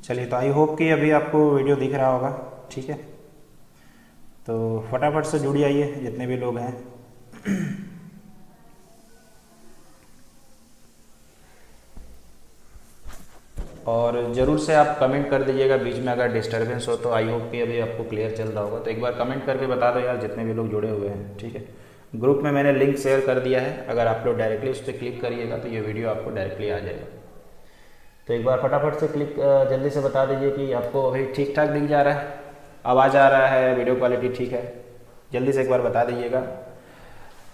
चलिए, तो I hope कि अभी आपको वीडियो दिख रहा होगा। ठीक है, तो फटाफट से जुड़ आइए जितने भी लोग हैं। और ज़रूर से आप कमेंट कर दीजिएगा, बीच में अगर डिस्टरबेंस हो तो। आई होप कि अभी आपको क्लियर चल रहा होगा, तो एक बार कमेंट करके बता दो यार जितने भी लोग जुड़े हुए हैं। ठीक है, ग्रुप में मैंने लिंक शेयर कर दिया है, अगर आप लोग डायरेक्टली उस पर क्लिक करिएगा तो ये वीडियो आपको डायरेक्टली आ जाएगा। तो एक बार फटाफट से क्लिक जल्दी से बता दीजिए कि आपको अभी ठीक ठाक दिख जा रहा है, आवाज़ आ रहा है, वीडियो क्वालिटी ठीक है। जल्दी से एक बार बता दीजिएगा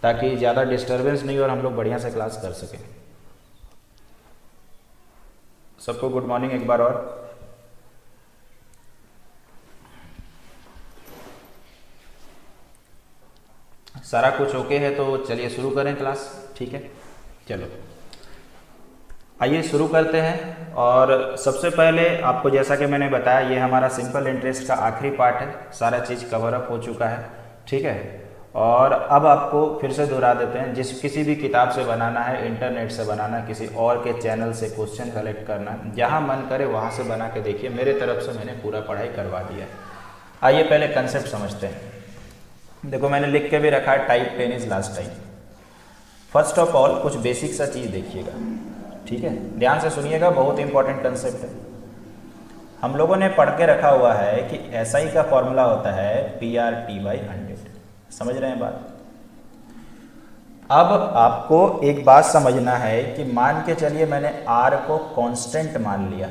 ताकि ज़्यादा डिस्टरबेंस नहीं और हम लोग बढ़िया से क्लास कर सकें। सबको गुड मॉर्निंग एक बार और। सारा कुछ ओके है तो चलिए शुरू करें क्लास। ठीक है, चलो आइए शुरू करते हैं। और सबसे पहले आपको जैसा कि मैंने बताया, ये हमारा सिंपल इंटरेस्ट का आखिरी पार्ट है, सारा चीज़ कवर अप हो चुका है। ठीक है, और अब आपको फिर से दोहरा देते हैं, किसी भी किताब से बनाना है, इंटरनेट से बनाना, किसी और के चैनल से क्वेश्चन कलेक्ट करना, जहाँ मन करे वहाँ से बना के देखिए। मेरे तरफ से मैंने पूरा पढ़ाई करवा दिया है। आइए पहले कंसेप्ट समझते हैं। देखो मैंने लिख के भी रखा है, type 10 is last time. First of all कुछ बेसिक सा चीज़ देखिएगा। ठीक है, ध्यान से सुनिएगा, बहुत इंपॉर्टेंट कंसेप्ट है। हम लोगों ने पढ़ के रखा हुआ है कि SI का फॉर्मूला होता है PRT/100। समझ रहे हैं बात? अब आपको एक बात समझना है कि मान के चलिए मैंने R को कांस्टेंट मान लिया,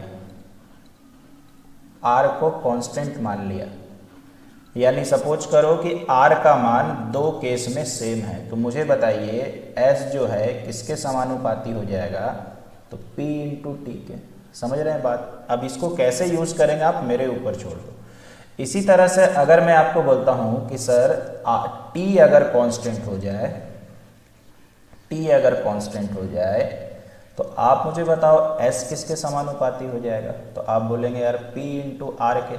R को कांस्टेंट मान लिया, यानी सपोज करो कि R का मान दो केस में सेम है, तो मुझे बताइए S जो है किसके समानुपाती हो जाएगा? तो P × T के। समझ रहे हैं बात? अब इसको कैसे यूज करेंगे आप मेरे ऊपर छोड़ दो। इसी तरह से अगर मैं आपको बोलता हूं कि सर T अगर कांस्टेंट हो जाए, T अगर कांस्टेंट हो जाए तो आप मुझे बताओ S किसके समानुपाती हो जाएगा? तो आप बोलेंगे यार P × R के।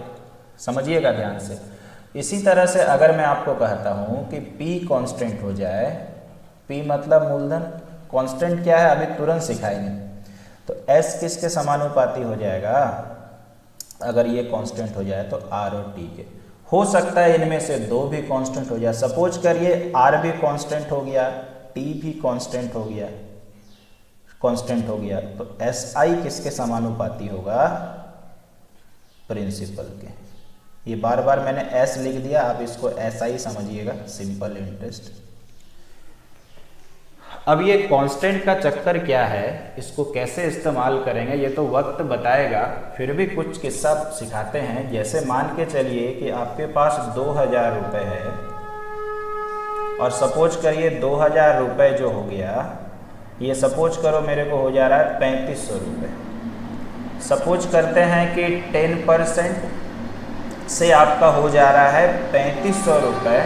समझिएगा ध्यान से। इसी तरह से अगर मैं आपको कहता हूं कि P कांस्टेंट हो जाए, P मतलब मूलधन, कांस्टेंट क्या है अभी तुरंत सिखाएंगे, तो S किसके समानुपाती हो जाएगा? अगर ये कांस्टेंट हो जाए तो R और T के। हो सकता है इनमें से दो भी कांस्टेंट हो जाए। सपोज करिए R भी कांस्टेंट हो गया, T भी कांस्टेंट हो गया, तो SI किसके समानुपाती होगा? प्रिंसिपल के। ये बार बार मैंने S लिख दिया, आप इसको SI समझिएगा, सिंपल इंटरेस्ट। अब ये कांस्टेंट का चक्कर क्या है, इसको कैसे इस्तेमाल करेंगे ये तो वक्त बताएगा, फिर भी कुछ किस्सा सिखाते हैं। जैसे मान के चलिए कि आपके पास 2000 रुपये है और सपोज करिए 2000 रुपये जो हो गया, ये सपोज करो मेरे को हो जा रहा है 3500 रुपये। सपोज करते हैं कि 10% से आपका हो जा रहा है 3500 रुपये।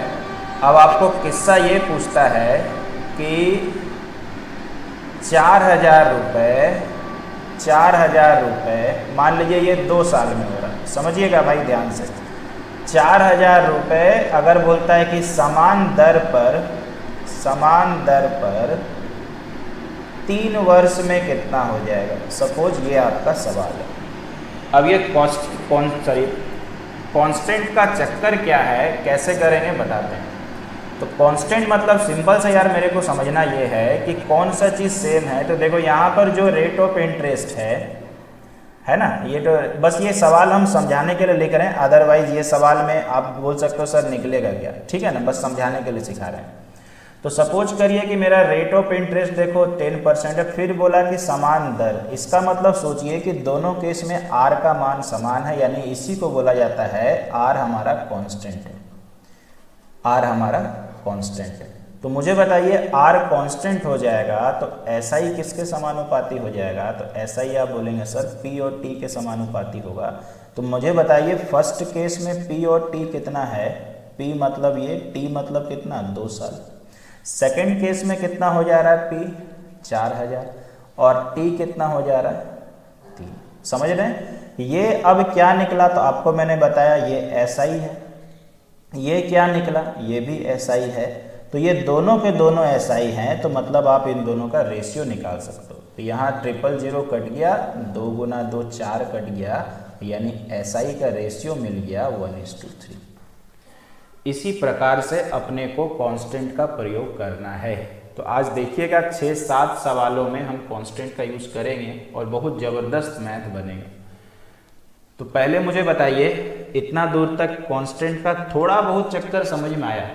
अब आपको किस्सा ये पूछता है कि 4000 रुपये मान लीजिए ये 2 साल में हो रहा है। समझिएगा भाई ध्यान से, 4000 रुपये अगर बोलता है कि समान दर पर 3 वर्ष में कितना हो जाएगा? सपोज ये आपका सवाल है। अब ये कांस्टेंट का चक्कर क्या है, कैसे करेंगे बताते हैं। तो कांस्टेंट मतलब सिंपल से यार मेरे को समझना ये है कि कौन सा चीज़ सेम है। तो देखो यहाँ पर जो रेट ऑफ इंटरेस्ट है ना, ये तो बस ये सवाल हम समझाने के लिए लिख रहे हैं, अदरवाइज ये सवाल में आप बोल सकते हो सर निकलेगा क्या। ठीक है ना, बस समझाने के लिए सिखा रहे हैं। तो सपोज करिए कि मेरा रेट ऑफ इंटरेस्ट देखो 10% है, फिर बोला कि समान दर। इसका मतलब सोचिए कि दोनों केस में R का मान समान है, यानी इसी को बोला जाता है R हमारा कांस्टेंट है, R हमारा कांस्टेंट है। तो मुझे बताइए R कांस्टेंट हो जाएगा तो SI किसके समानुपाती हो जाएगा? तो SI आप बोलेंगे सर P और T के समानुपाती होगा। तो मुझे बताइए फर्स्ट केस में P और T कितना है? P मतलब ये, T मतलब कितना? 2 साल। सेकेंड केस में कितना हो जा रहा है? P 4000 और T कितना हो जा रहा है? 3। समझ रहे हैं? ये अब क्या निकला? तो आपको मैंने बताया ये SI है, ये क्या निकला? ये भी SI है। तो ये दोनों के दोनों SI हैं, तो मतलब आप इन दोनों का रेशियो निकाल सकते हो। तो यहाँ 000 कट गया, 2 × 2 4 कट गया, यानी SI का रेशियो मिल गया 1:3। इसी प्रकार से अपने को कांस्टेंट का प्रयोग करना है। तो आज देखिएगा 6-7 सवालों में हम कांस्टेंट का यूज़ करेंगे और बहुत ज़बरदस्त मैथ बनेगा। तो पहले मुझे बताइए, इतना दूर तक कांस्टेंट का थोड़ा बहुत चक्कर समझ में आया?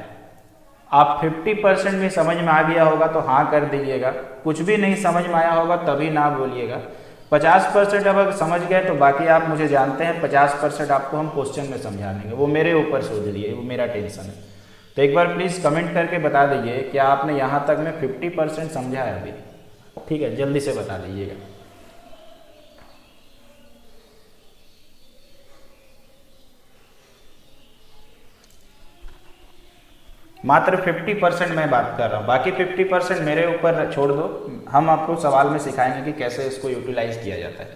आप 50% भी समझ में आ गया होगा तो हाँ कर दीजिएगा, कुछ भी नहीं समझ में आया होगा तभी ना बोलिएगा। 50% अब समझ गए तो बाकी आप मुझे जानते हैं, 50% आपको हम क्वेश्चन में समझा देंगे, वो मेरे ऊपर छोड़ दीजिए, वो मेरा टेंशन है। तो एक बार प्लीज़ कमेंट करके बता दीजिए कि आपने यहाँ तक में 50% समझा है अभी। ठीक है, जल्दी से बता दीजिएगा। मात्र 50% मैं बात कर रहा हूँ, बाकी 50% मेरे ऊपर छोड़ दो। हम आपको सवाल में सिखाएंगे कि कैसे इसको यूटिलाइज किया जाता है।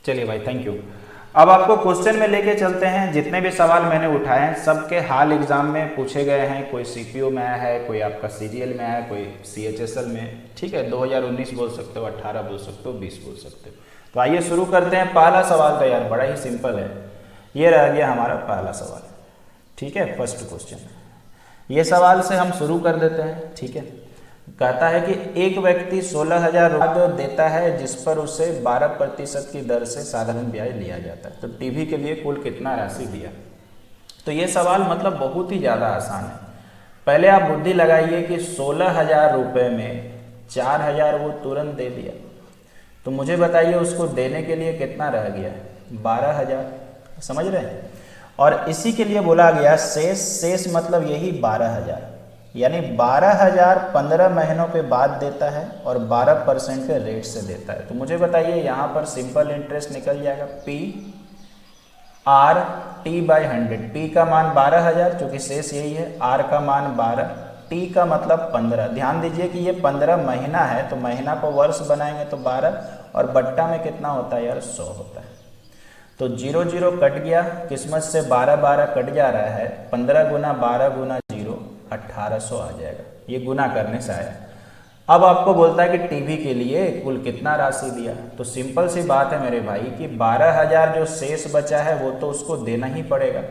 चलिए भाई, थैंक यू। अब आपको क्वेश्चन में लेके चलते हैं। जितने भी सवाल मैंने उठाए हैं सबके हाल एग्जाम में पूछे गए हैं। कोई CPO में आया है, कोई आपका CGL में आया है, कोई CHSL में। ठीक है, 2019 बोल सकते हो, 18 बोल सकते हो, 20 बोल सकते हो। तो आइए शुरू करते हैं। पहला सवाल तो यार बड़ा ही सिंपल है, ये रह गया हमारा पहला सवाल। ठीक है, फर्स्ट क्वेश्चन। ये सवाल से हम शुरू कर देते हैं। ठीक है, कहता है कि एक व्यक्ति 16,000 रुपये देता है जिस पर उसे 12% की दर से साधारण ब्याज लिया जाता है। तो टीवी के लिए कुल कितना राशि दिया? तो ये सवाल मतलब बहुत ही ज़्यादा आसान है। पहले आप बुद्धि लगाइए कि 16,000 रुपये में 4,000 वो तुरंत दे दिया, तो मुझे बताइए उसको देने के लिए कितना रह गया? 12,000। समझ रहे हैं? और इसी के लिए बोला गया शेष मतलब यही 12,000, यानी 12,000 15 महीनों के बाद देता है और 12% के रेट से देता है। तो मुझे बताइए यहाँ पर सिंपल इंटरेस्ट निकल जाएगा PR/T/100। P का मान 12,000, चूंकि शेष यही है, R का मान 12, T का मतलब 15। ध्यान दीजिए कि ये 15 महीना है, तो महीना को वर्ष बनाएंगे तो 12, और बट्टा में कितना होता है यार? 100 होता है। तो 0 0 कट गया, किस्मत से 12 12 कट जा रहा है। 15 गुना 12 गुना 0, 1800 आ जाएगा। ये गुना करने से आया। अब आपको बोलता है कि टीवी के लिए कुल कितना राशि दिया। तो सिंपल सी बात है मेरे भाई कि 12,000 जो शेष बचा है वो तो उसको देना ही पड़ेगा।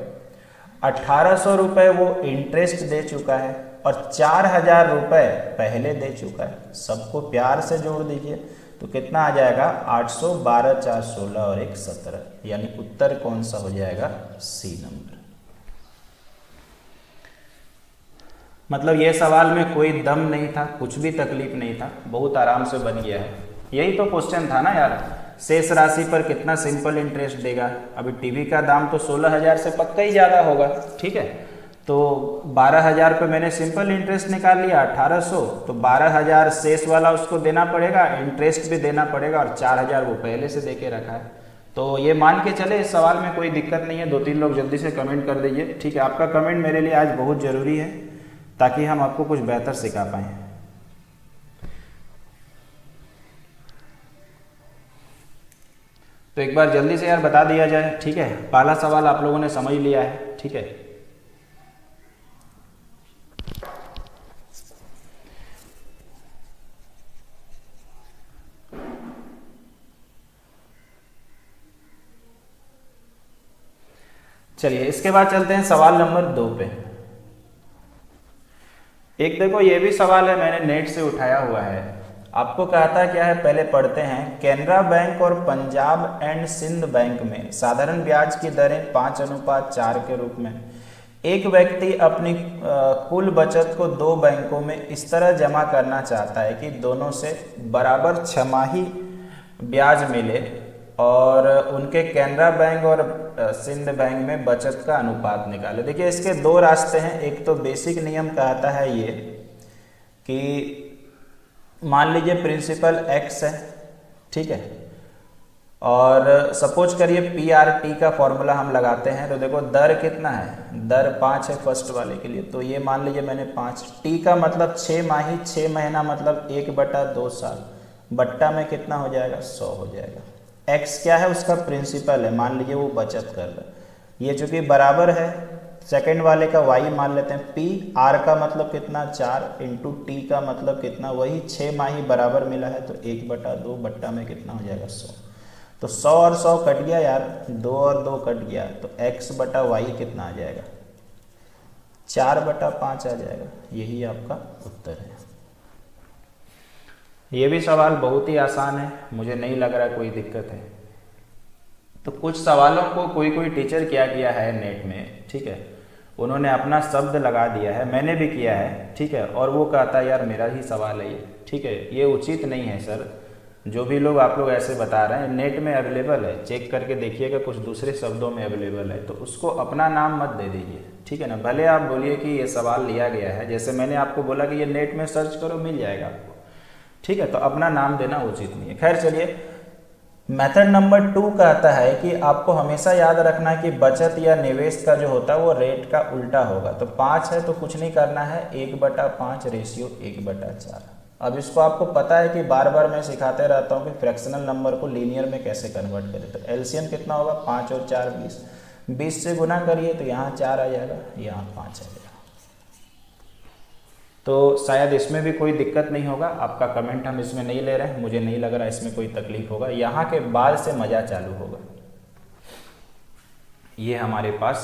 1800 रुपये वो इंटरेस्ट दे चुका है और 4,000 रुपये पहले दे चुका है। सबको प्यार से जोड़ दीजिए तो कितना आ जाएगा? 800, 12, 4, 16 और 1, 17। यानी उत्तर कौन सा हो जाएगा? C number. मतलब ये सवाल में कोई दम नहीं था, कुछ भी तकलीफ नहीं था, बहुत आराम से बन गया है। यही तो क्वेश्चन था ना यार, शेष राशि पर कितना सिंपल इंटरेस्ट देगा। अभी टीवी का दाम तो 16,000 से पक्का ही ज़्यादा होगा। ठीक है, तो 12,000 पे मैंने सिंपल इंटरेस्ट निकाल लिया 1800, तो 12,000 शेष वाला उसको देना पड़ेगा, इंटरेस्ट भी देना पड़ेगा, और 4,000 वो पहले से दे के रखा है। तो ये मान के चले इस सवाल में कोई दिक्कत नहीं है। 2-3 लोग जल्दी से कमेंट कर दीजिए। ठीक है, आपका कमेंट मेरे लिए आज बहुत ज़रूरी है ताकि हम आपको कुछ बेहतर सिखा पाएँ। तो एक बार जल्दी से यार बता दिया जाए। ठीक है, पहला सवाल आप लोगों ने समझ लिया है। ठीक है, चलिए इसके बाद चलते हैं सवाल नंबर 2 पे। एक देखो ये भी सवाल है, मैंने नेट से उठाया हुआ है। आपको कहता क्या है, पहले पढ़ते हैं। कैनरा बैंक और पंजाब एंड सिंध बैंक में साधारण ब्याज की दरें 5:4 के रूप में। एक व्यक्ति अपनी कुल बचत को 2 बैंकों में इस तरह जमा करना चाहता है कि दोनों से बराबर छमाही ब्याज मिले और उनके कैनरा बैंक और सिंध बैंक में बचत का अनुपात निकाले। देखिए इसके 2 रास्ते हैं। एक तो बेसिक नियम कहता है ये कि मान लीजिए प्रिंसिपल x है, ठीक है, और सपोज करिए PRT का फॉर्मूला हम लगाते हैं। तो देखो दर कितना है, दर 5 है फर्स्ट वाले के लिए। तो ये मान लीजिए मैंने 5, T का मतलब 6 माही, 6 महीना मतलब 1/2 साल, बट्टा में कितना हो जाएगा? 100 हो जाएगा। x क्या है? उसका प्रिंसिपल है, मान लीजिए वो बचत कर रहा है। ये चूंकि बराबर है सेकंड वाले का y मान लेते हैं p, r का मतलब कितना 4 इंटू t का मतलब कितना वही 6 माही बराबर मिला है, तो 1/2 बट्टा में कितना हो जाएगा 100। तो 100 और 100 कट गया यार, 2 और 2 कट गया, तो x/y कितना आ जाएगा 4/5 आ जाएगा। यही आपका उत्तर है। ये भी सवाल बहुत ही आसान है, मुझे नहीं लग रहा कोई दिक्कत है। तो कुछ सवालों को कोई कोई टीचर क्या किया है नेट में, ठीक है, उन्होंने अपना शब्द लगा दिया है, मैंने भी किया है, ठीक है, और वो कहता है यार मेरा ही सवाल है ये, ठीक है। ये उचित नहीं है सर। जो भी लोग आप लोग ऐसे बता रहे हैं नेट में अवेलेबल है, चेक करके देखिएगा, कुछ दूसरे शब्दों में अवेलेबल है, तो उसको अपना नाम मत दे दीजिए, ठीक है ना। भले आप बोलिए कि ये सवाल लिया गया है, जैसे मैंने आपको बोला कि ये नेट में सर्च करो मिल जाएगा आपको, ठीक है, तो अपना नाम देना उचित नहीं है। खैर चलिए, मेथड नंबर 2 कहता है कि आपको हमेशा याद रखना कि बचत या निवेश का जो होता है वो रेट का उल्टा होगा। तो 5 है तो कुछ नहीं करना है, 1/5 रेशियो 1/4। अब इसको आपको पता है कि बार बार मैं सिखाते रहता हूँ कि फ्रैक्शनल नंबर को लीनियर में कैसे कन्वर्ट करें। तो एलसीएम कितना होगा 5 और 4 20, 20 से गुना करिए तो यहाँ 4 आ जाएगा, यहाँ 5 आ जाएगा। तो शायद इसमें भी कोई दिक्कत नहीं होगा। आपका कमेंट हम इसमें नहीं ले रहे हैं, मुझे नहीं लग रहा इसमें कोई तकलीफ होगा। यहाँ के बाद से मज़ा चालू होगा। ये हमारे पास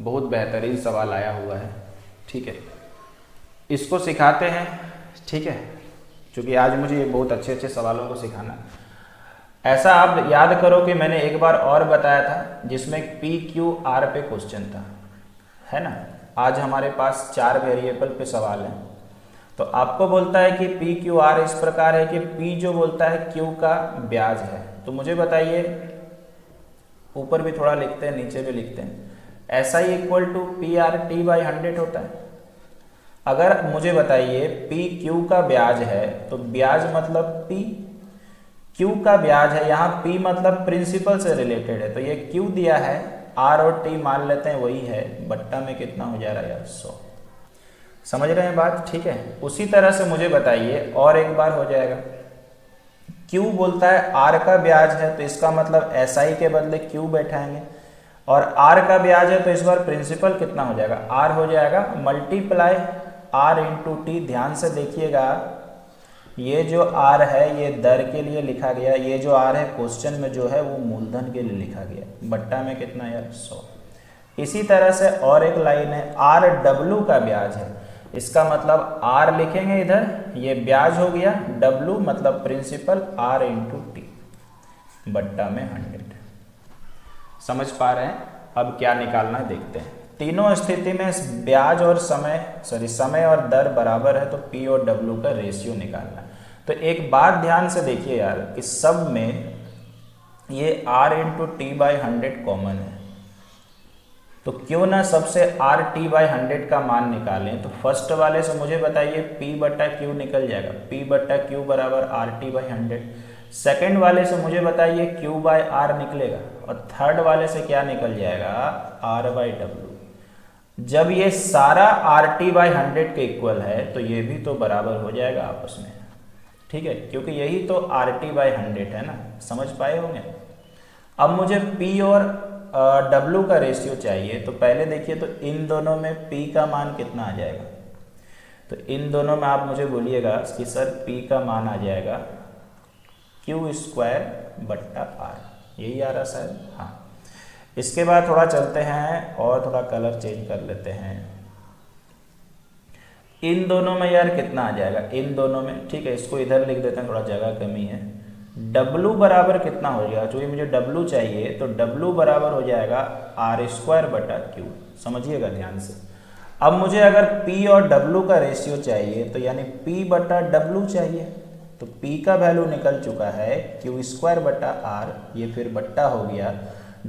बहुत बेहतरीन सवाल आया हुआ है, ठीक है, इसको सिखाते हैं, ठीक है, क्योंकि आज मुझे ये बहुत अच्छे अच्छे सवालों को सिखाना। ऐसा आप याद करो कि मैंने एक बार और बताया था जिसमें PQR पे क्वेश्चन था, है ना। आज हमारे पास 4 वेरिएबल पे सवाल है। तो आपको बोलता है कि PQR इस प्रकार है कि P जो बोलता है Q का ब्याज है। तो मुझे बताइए, ऊपर भी थोड़ा लिखते हैं नीचे भी लिखते हैं, SI इक्वल टू PRT/100 होता है। अगर मुझे बताइए PQ का ब्याज है तो ब्याज मतलब P, Q का ब्याज है, यहाँ P मतलब प्रिंसिपल से रिलेटेड है, तो ये Q दिया है, R और T मान लेते हैं वही है, बट्टा में कितना हो जा रहा है यार 100। समझ रहे हैं बात, ठीक है। उसी तरह से मुझे बताइए और एक बार हो जाएगा, Q बोलता है R का ब्याज है, तो इसका मतलब SI के बदले Q बैठाएंगे, और R का ब्याज है तो इस बार प्रिंसिपल कितना हो जाएगा, R हो जाएगा मल्टीप्लाई R इंटू टी। ध्यान से देखिएगा, ये जो R है ये दर के लिए लिखा गया, ये जो R है क्वेश्चन में जो है वो मूलधन के लिए लिखा गया, बट्टा में कितना यार 100। इसी तरह से और एक लाइन है, RW का ब्याज है, इसका मतलब R लिखेंगे इधर, ये ब्याज हो गया, W मतलब प्रिंसिपल, R इंटू टी, बट्टा में 100। समझ पा रहे हैं। अब क्या निकालना है देखते हैं। तीनों स्थिति में ब्याज और समय और दर बराबर है, तो P और W का रेशियो निकालना है। तो एक बात ध्यान से देखिए यार कि सब में ये R इंटू T/100 कॉमन है, तो क्यों ना सबसे RT/100 का मान निकालें। तो फर्स्ट वाले से मुझे बताइए P/Q निकल जाएगा, P/Q बराबर RT/100। सेकेंड वाले से मुझे बताइए Q/R निकलेगा, और थर्ड वाले से क्या निकल जाएगा R/W। जब ये सारा RT/100 के इक्वल है तो ये भी तो बराबर हो जाएगा आपस में, ठीक है, क्योंकि यही तो RT/100 है ना। समझ पाए होंगे। अब मुझे P और W का रेशियो चाहिए, तो पहले देखिए तो इन दोनों में P का मान कितना आ जाएगा। तो इन दोनों में आप मुझे बोलिएगा कि सर P का मान आ जाएगा Q²/R, यही आ रहा सर, हाँ। इसके बाद थोड़ा चलते हैं और थोड़ा कलर चेंज कर लेते हैं। इन दोनों में यार कितना आ जाएगा, इन दोनों में, ठीक है, इसको इधर लिख देते हैं, थोड़ा जगह कमी है। W बराबर कितना हो जाएगा, चूँकि मुझे W चाहिए तो W बराबर हो जाएगा R²/Q। समझिएगा ध्यान से। अब मुझे अगर P और W का रेशियो चाहिए तो यानी P/W चाहिए, तो P का वैल्यू निकल चुका है Q²/R, ये फिर बट्टा हो गया,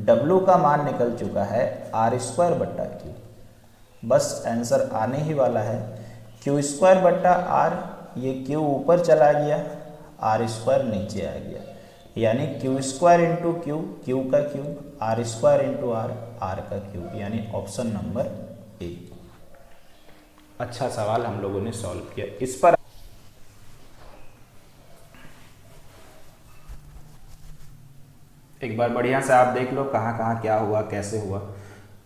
W का मान निकल चुका है R²/Q। बस आंसर आने ही वाला है, Q²/R, ये Q ऊपर चला गया, R² नीचे आ गया, यानी Q² इंटू Q, Q का cube, R² into R, R का क्यूब, यानी ऑप्शन नंबर ए। अच्छा सवाल हम लोगों ने सॉल्व किया। इस पर एक बार बढ़िया से आप देख लो कहाँ कहाँ क्या हुआ, कैसे हुआ।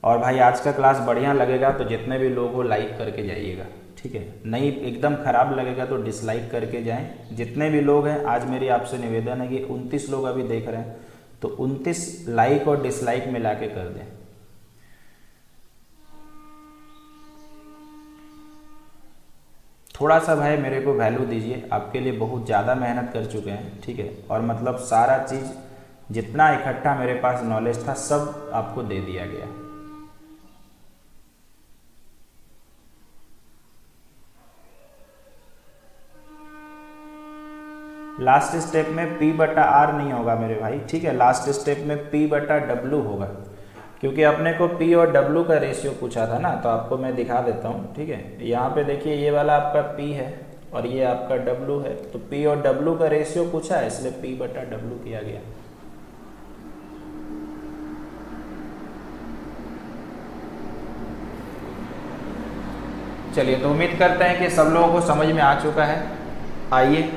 और भाई आज का क्लास बढ़िया लगेगा तो जितने भी लोग हो लाइक करके जाइएगा, ठीक है। नहीं एकदम ख़राब लगेगा तो डिसलाइक करके जाएं। जितने भी लोग हैं, आज मेरी आपसे निवेदन है कि 29 लोग अभी देख रहे हैं, तो 29 लाइक और डिसलाइक मिला के कर दें। थोड़ा सा भाई मेरे को वैल्यू दीजिए, आपके लिए बहुत ज़्यादा मेहनत कर चुके हैं, ठीक है। और मतलब सारा चीज़ जितना इकट्ठा मेरे पास नॉलेज था सब आपको दे दिया गया। लास्ट स्टेप में P/R नहीं होगा मेरे भाई, ठीक है। लास्ट स्टेप में P/W होगा, क्योंकि अपने को P और W का रेशियो पूछा था ना, तो आपको मैं दिखा देता हूँ, ठीक है। यहाँ पे देखिए ये वाला आपका P है और ये आपका W है, तो P और W का रेशियो पूछा है, इसलिए P/W किया गया। चलिए, तो उम्मीद करते हैं कि सब लोगों को समझ में आ चुका है। आइए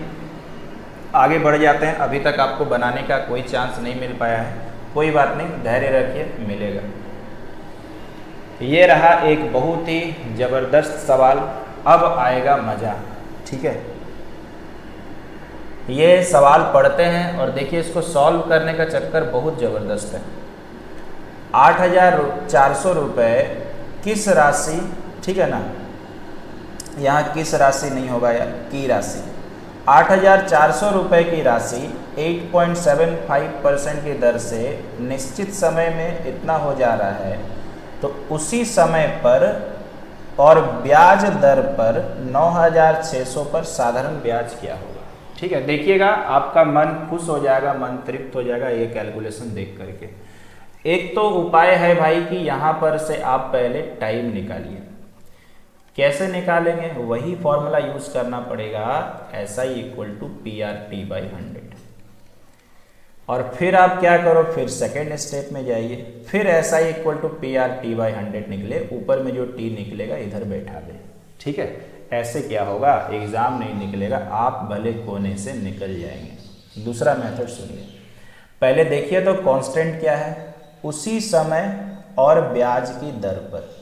आगे बढ़ जाते हैं। अभी तक आपको बनाने का कोई चांस नहीं मिल पाया है, कोई बात नहीं, धैर्य रखिए, मिलेगा। ये रहा एक बहुत ही ज़बरदस्त सवाल, अब आएगा मज़ा, ठीक है। ये सवाल पढ़ते हैं और देखिए इसको सॉल्व करने का चक्कर बहुत ज़बरदस्त है। 8,400 रुपये किस राशि, ठीक है ना, यहाँ किस राशि नहीं होगा यार, की राशि। 8,400 रुपये की राशि 8.75% की दर से निश्चित समय में इतना हो जा रहा है, तो उसी समय पर और ब्याज दर पर 9,600 पर साधारण ब्याज क्या होगा, ठीक है। देखिएगा आपका मन खुश हो जाएगा, मन तृप्त हो जाएगा ये कैलकुलेशन देख करके। एक तो उपाय है भाई कि यहाँ पर से आप पहले टाइम निकालिए। कैसे निकालेंगे, वही फॉर्मूला यूज करना पड़ेगा, SI = PRT/100। और फिर आप क्या करो, फिर सेकेंड स्टेप में जाइए, फिर SI = PRT/100 निकले, ऊपर में जो T निकलेगा इधर बैठा दे, ठीक है। ऐसे क्या होगा, एग्जाम नहीं निकलेगा, आप भले कोने से निकल जाएंगे। दूसरा मेथड सुनिए, पहले देखिए तो कांस्टेंट क्या है, उसी समय और ब्याज की दर पर,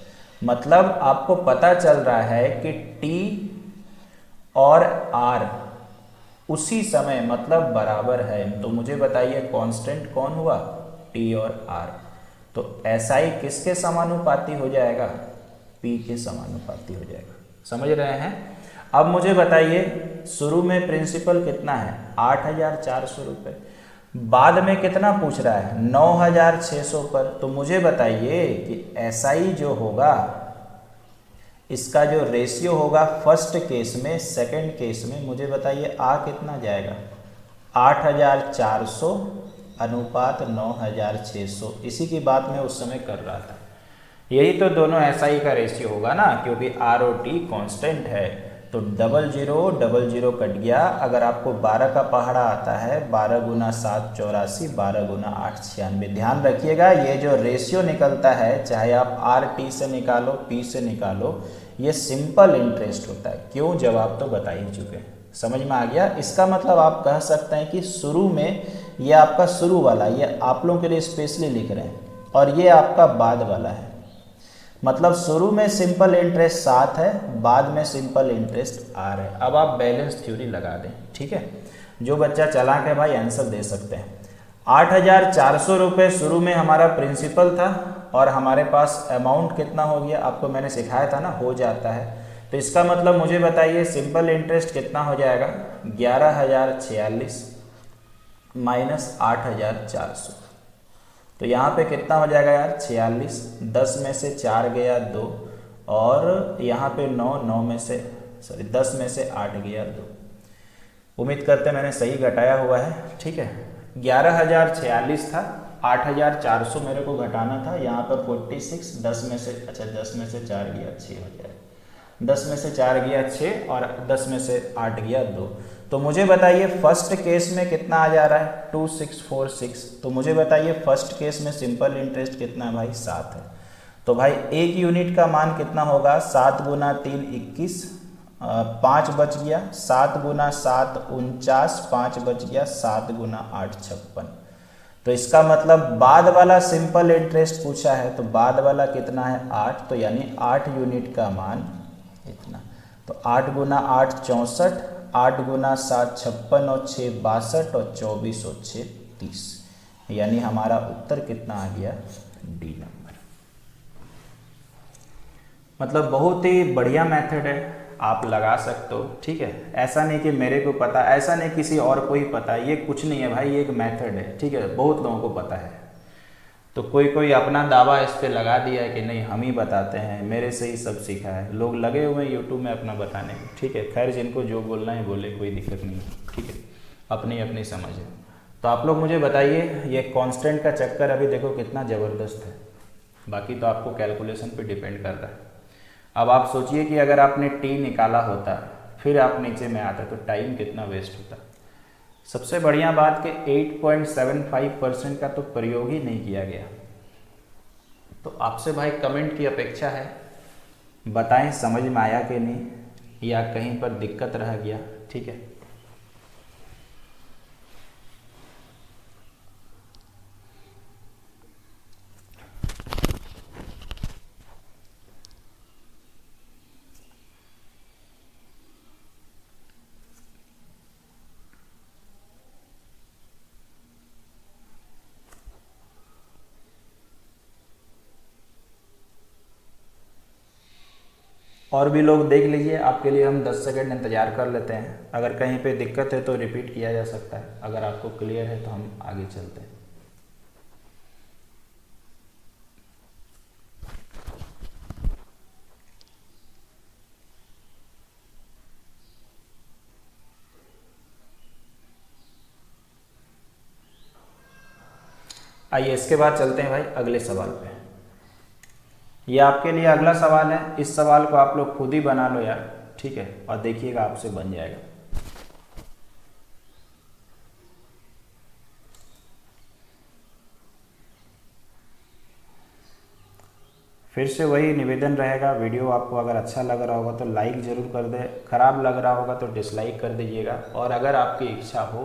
मतलब आपको पता चल रहा है कि T और R उसी समय मतलब बराबर है, तो मुझे बताइए कांस्टेंट कौन हुआ, T और R। तो SI किसके समानुपाती हो जाएगा, P के समानुपाती हो जाएगा। समझ रहे हैं। अब मुझे बताइए शुरू में प्रिंसिपल कितना है, 8,400 रुपये, बाद में कितना पूछ रहा है, 9,600 पर। तो मुझे बताइए कि SI जो होगा, इसका जो रेशियो होगा फर्स्ट केस में, सेकंड केस में, मुझे बताइए आ कितना जाएगा, 8,400 अनुपात 9,600। इसी की बात मैं उस समय कर रहा था। यही तो दोनों SI का रेशियो होगा ना, क्योंकि R और T कांस्टेंट है, तो 00 कट गया। अगर आपको 12 का पहाड़ा आता है, 12 × 7 84, 12 × 8 96। ध्यान रखिएगा ये जो रेशियो निकलता है, चाहे आप RT से निकालो, P से निकालो, ये सिंपल इंटरेस्ट होता है। क्यों, जवाब तो बता ही चुके हैं, समझ में आ गया। इसका मतलब आप कह सकते हैं कि शुरू में ये आपका शुरू वाला, ये आप लोगों के लिए स्पेशली लिख रहे हैं, और ये आपका बाद वाला है। मतलब शुरू में सिंपल इंटरेस्ट 7 है, बाद में सिंपल इंटरेस्ट R है। अब आप बैलेंस थ्योरी लगा दें, ठीक है। जो बच्चा चालाक है भाई आंसर दे सकते हैं। 8,400 रुपये शुरू में हमारा प्रिंसिपल था, और हमारे पास अमाउंट कितना हो गया, आपको मैंने सिखाया था ना, हो जाता है। तो इसका मतलब मुझे बताइए सिंपल इंटरेस्ट कितना हो जाएगा, 11,046 माइनस 8,400। तो यहाँ पे कितना हो जाएगा यार, 46, 10 में से 4 गया 2, और यहाँ पे 9 में से 10 में से 8 गया 2। उम्मीद करते हैं मैंने सही घटाया हुआ है, ठीक है। 11,046 था, 8,400 मेरे को घटाना था, यहाँ पर 46, 10 में से 4 गया 6 हो जाएगा, 10 में से 4 गया 6, और 10 में से 8 गया 2। तो मुझे बताइए फर्स्ट केस में कितना आ जा रहा है, 2646। तो मुझे बताइए फर्स्ट केस में सिंपल इंटरेस्ट कितना है भाई, 7 है। तो भाई एक यूनिट का मान कितना होगा, 7 × 3 21, 5 बच गया, 7 × 7 49, 5 बच गया, 7 × 8 56। तो इसका मतलब बाद वाला सिंपल इंटरेस्ट पूछा है, तो बाद वाला कितना है 8, तो यानी 8 यूनिट का मान इतना। तो 8 गुना 8 64, 8 गुना 7 56 और 6 62 और 24 और 6 30, यानी हमारा उत्तर कितना आ गया डी नंबर। मतलब बहुत ही बढ़िया मेथड है, आप लगा सकते हो, ठीक है। ऐसा नहीं कि मेरे को पता, ऐसा नहीं किसी और को ही पता, ये कुछ नहीं है भाई, ये एक मेथड है, ठीक है, बहुत लोगों को पता है। तो कोई अपना दावा इस पे लगा दिया है कि नहीं हम ही बताते हैं, मेरे से ही सब सीखा है, लोग लगे हुए हैं यूट्यूब में अपना बताने को, ठीक है। खैर जिनको जो बोलना है बोले, कोई दिक्कत नहीं है, ठीक है, अपनी अपनी समझ है। तो आप लोग मुझे बताइए, ये कांस्टेंट का चक्कर अभी देखो कितना ज़बरदस्त है, बाकी तो आपको कैलकुलेशन पे डिपेंड करता है। अब आप सोचिए कि अगर आपने टी निकाला होता फिर आप नीचे में आते तो टाइम कितना वेस्ट होता। सबसे बढ़िया बात कि 8.75% का तो प्रयोग ही नहीं किया गया। तो आपसे भाई कमेंट की अपेक्षा है, बताएं समझ में आया कि नहीं, या कहीं पर दिक्कत रह गया, ठीक है। और भी लोग देख लीजिए, आपके लिए हम 10 सेकंड इंतज़ार कर लेते हैं, अगर कहीं पे दिक्कत है तो रिपीट किया जा सकता है, अगर आपको क्लियर है तो हम आगे चलते हैं। आइए इसके बाद चलते हैं भाई अगले सवाल पे। ये आपके लिए अगला सवाल है, इस सवाल को आप लोग खुद ही बना लो यार, ठीक है, और देखिएगा आपसे बन जाएगा। फिर से वही निवेदन रहेगा, वीडियो आपको अगर अच्छा लग रहा होगा तो लाइक ज़रूर कर दे, ख़राब लग रहा होगा तो डिसलाइक कर दीजिएगा, और अगर आपकी इच्छा हो,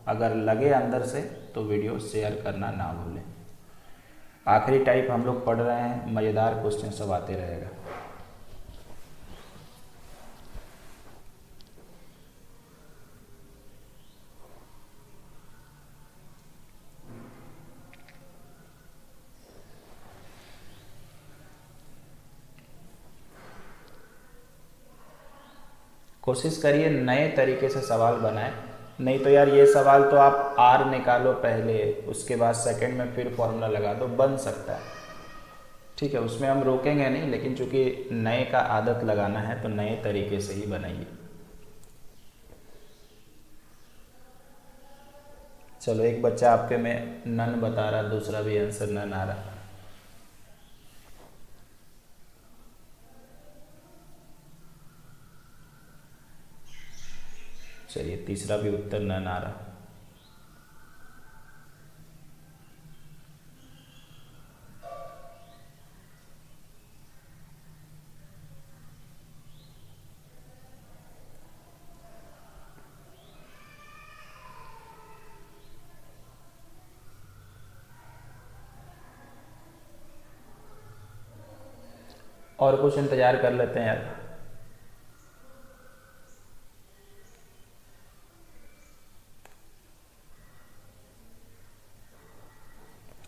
अगर लगे अंदर से, तो वीडियो शेयर करना ना भूलें। आखिरी टाइप हम लोग पढ़ रहे हैं, मज़ेदार क्वेश्चन सब आते रहेगा। कोशिश करिए नए तरीके से सवाल बनाएं, नहीं तो यार ये सवाल तो आप आर निकालो पहले, उसके बाद सेकंड में फिर फॉर्मूला लगा दो, बन सकता है, ठीक है, उसमें हम रोकेंगे नहीं, लेकिन चूंकि नए का आदत लगाना है तो नए तरीके से ही बनाइए। चलो एक बच्चा आपके में नन बता रहा, दूसरा भी आंसर नन आ रहा। चलिए तीसरा भी उत्तर नन आ रहा। और कुछ इंतजार कर लेते हैं यार।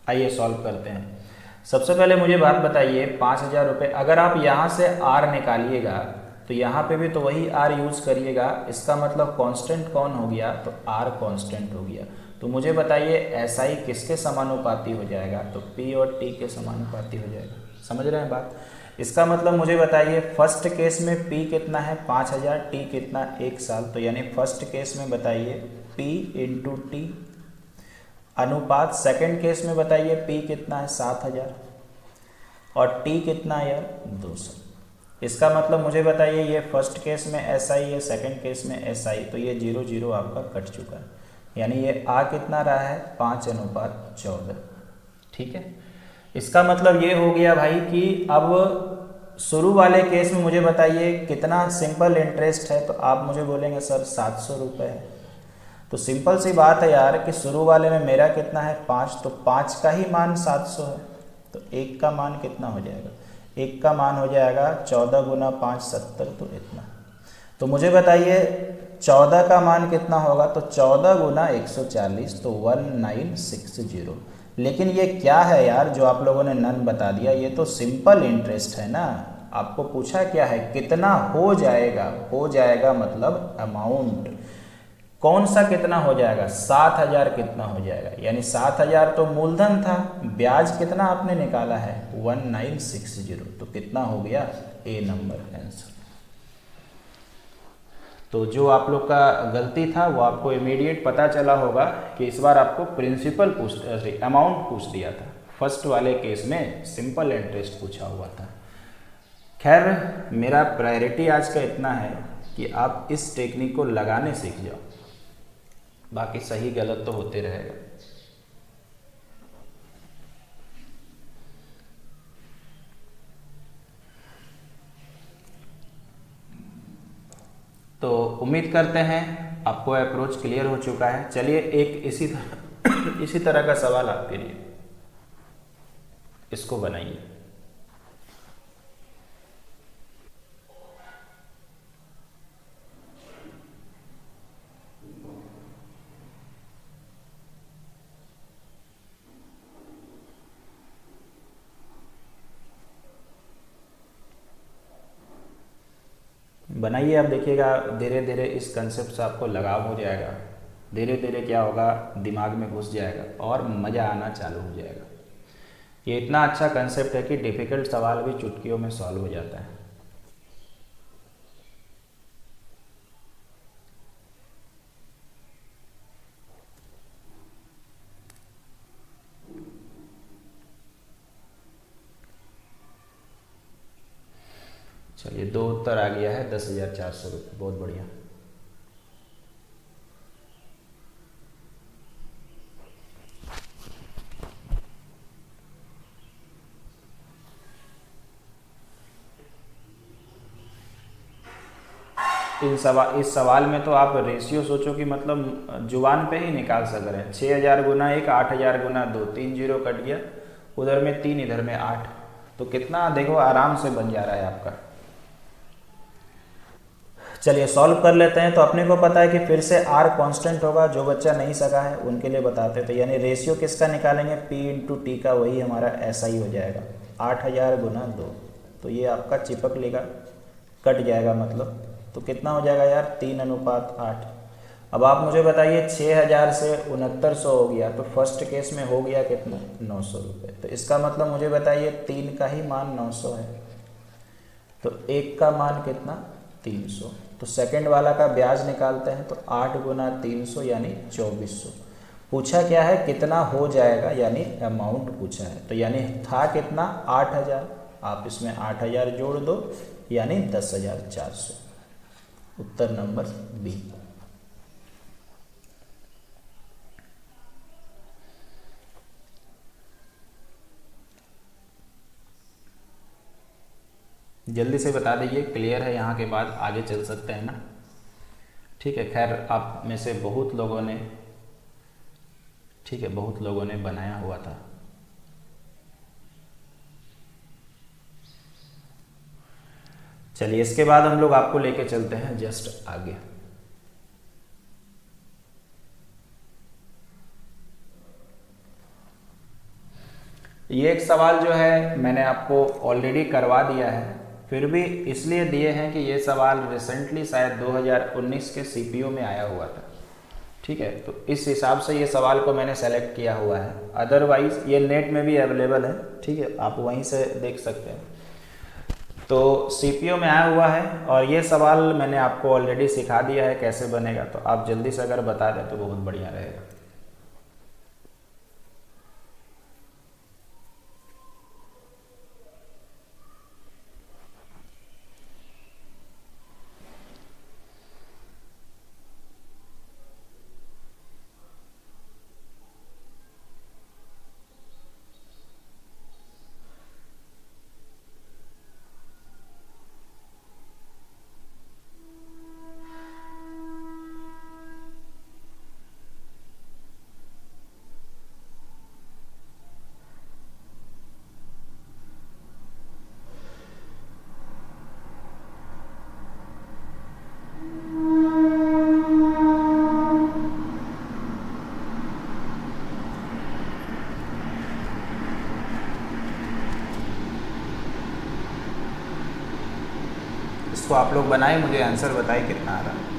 आइए सॉल्व करते हैं। सबसे पहले मुझे बात बताइए, 5,000 रुपये, अगर आप यहाँ से आर निकालिएगा तो यहाँ पे भी तो वही आर यूज़ करिएगा, इसका मतलब कांस्टेंट कौन हो गया, तो आर कांस्टेंट हो गया। तो मुझे बताइए एसआई किसके समानुपाती हो जाएगा, तो पी और टी के समानुपाती हो जाएगा। समझ रहे हैं बात? इसका मतलब मुझे बताइए फर्स्ट केस में पी कितना है 5,000, टी कितना 1 साल, तो यानी फर्स्ट केस में बताइए पी इंटू टी अनुपात सेकंड केस में बताइए पी कितना है 7,000 और टी कितना है यार 200। इसका मतलब मुझे बताइए ये फर्स्ट केस में एसआई है, सेकंड केस में एसआई, तो ये 0 0 आपका कट चुका है, यानी ये आ कितना रहा है 5:14। ठीक है, इसका मतलब ये हो गया भाई कि अब शुरू वाले केस में मुझे बताइए कितना सिंपल इंटरेस्ट है, तो आप मुझे बोलेंगे सर 700 रुपये है। तो सिंपल सी बात है यार कि शुरू वाले में मेरा कितना है 5, तो 5 का ही मान 700 है, तो 1 का मान कितना हो जाएगा, 1 का मान हो जाएगा 14 गुना 5 70, तो इतना। तो मुझे बताइए 14 का मान कितना होगा, तो 14 गुना 140 तो 1960। लेकिन ये क्या है यार जो आप लोगों ने नन बता दिया, ये तो सिंपल इंटरेस्ट है ना। आपको पूछा क्या है, कितना हो जाएगा मतलब अमाउंट, कौन सा कितना हो जाएगा, 7000 कितना हो जाएगा, यानी 7000 तो मूलधन था, ब्याज कितना आपने निकाला है 1960, तो कितना हो गया ए नंबर आंसर। तो जो आप लोग का गलती था वो आपको इमीडिएट पता चला होगा कि इस बार आपको प्रिंसिपल अमाउंट पूछ दिया था, फर्स्ट वाले केस में सिंपल इंटरेस्ट पूछा हुआ था। खैर मेरा प्रायोरिटी आज का इतना है कि आप इस टेक्निक को लगाने सीख जाओ, बाकी सही गलत तो होते रहेगा। तो उम्मीद करते हैं आपको अप्रोच क्लियर हो चुका है। चलिए एक इसी तरह का सवाल आपके लिए, इसको बनाइए। बनाइए, आप देखिएगा धीरे धीरे इस कंसेप्ट से आपको लगाव हो जाएगा, धीरे धीरे क्या होगा दिमाग में घुस जाएगा और मज़ा आना चालू हो जाएगा। ये इतना अच्छा कंसेप्ट है कि डिफ़िकल्ट सवाल भी चुटकियों में सॉल्व हो जाता है। चलिए 2 उत्तर आ गया है, 10,400 रुपये, बहुत बढ़िया। इस सवाल में तो आप रेशियो सोचो कि मतलब जुबान पे ही निकाल सक रहे हैं। 6000 गुना 1, 8000 गुना 2, 3 जीरो कट गया, उधर में 3 इधर में 8, तो कितना देखो आराम से बन जा रहा है आपका। चलिए सॉल्व कर लेते हैं। तो अपने को पता है कि फिर से r कांस्टेंट होगा, जो बच्चा नहीं सका है उनके लिए बताते थे, यानी रेशियो किसका निकालेंगे p इंटू टी का, वही हमारा ऐसा ही हो जाएगा 8000 गुना 2, तो ये आपका चिपक लेगा, कट जाएगा मतलब, तो कितना हो जाएगा यार 3:8। अब आप मुझे बताइए 6000 से 6900 हो गया, तो फर्स्ट केस में हो गया कितना 900 रुपये, तो इसका मतलब मुझे बताइए 3 का ही मान 900 है, तो 1 का मान कितना 300, तो सेकंड वाला का ब्याज निकालते हैं, तो 8 गुना 300 यानी 2400। पूछा क्या है कितना हो जाएगा, यानी अमाउंट पूछा है, तो यानी था कितना 8000, आप इसमें 8000 जोड़ दो यानी 10,400, उत्तर नंबर बी। जल्दी से बता दीजिए, क्लियर है, यहाँ के बाद आगे चल सकते हैं ना। ठीक है, खैर आप में से बहुत लोगों ने, ठीक है, बहुत लोगों ने बनाया हुआ था। चलिए इसके बाद हम लोग आपको लेके चलते हैं जस्ट आगे। ये एक सवाल जो है मैंने आपको ऑलरेडी करवा दिया है, फिर भी इसलिए दिए हैं कि ये सवाल रिसेंटली शायद 2019 के सीपीओ में आया हुआ था। ठीक है, तो इस हिसाब से ये सवाल को मैंने सेलेक्ट किया हुआ है, अदरवाइज ये नेट में भी अवेलेबल है। ठीक है, आप वहीं से देख सकते हैं। तो सीपीओ में आया हुआ है और ये सवाल मैंने आपको ऑलरेडी सिखा दिया है कैसे बनेगा, तो आप जल्दी से अगर बता दें तो बहुत बढ़िया रहेगा। इसको आप लोग बनाए, मुझे आंसर बताए कितना आ रहा है।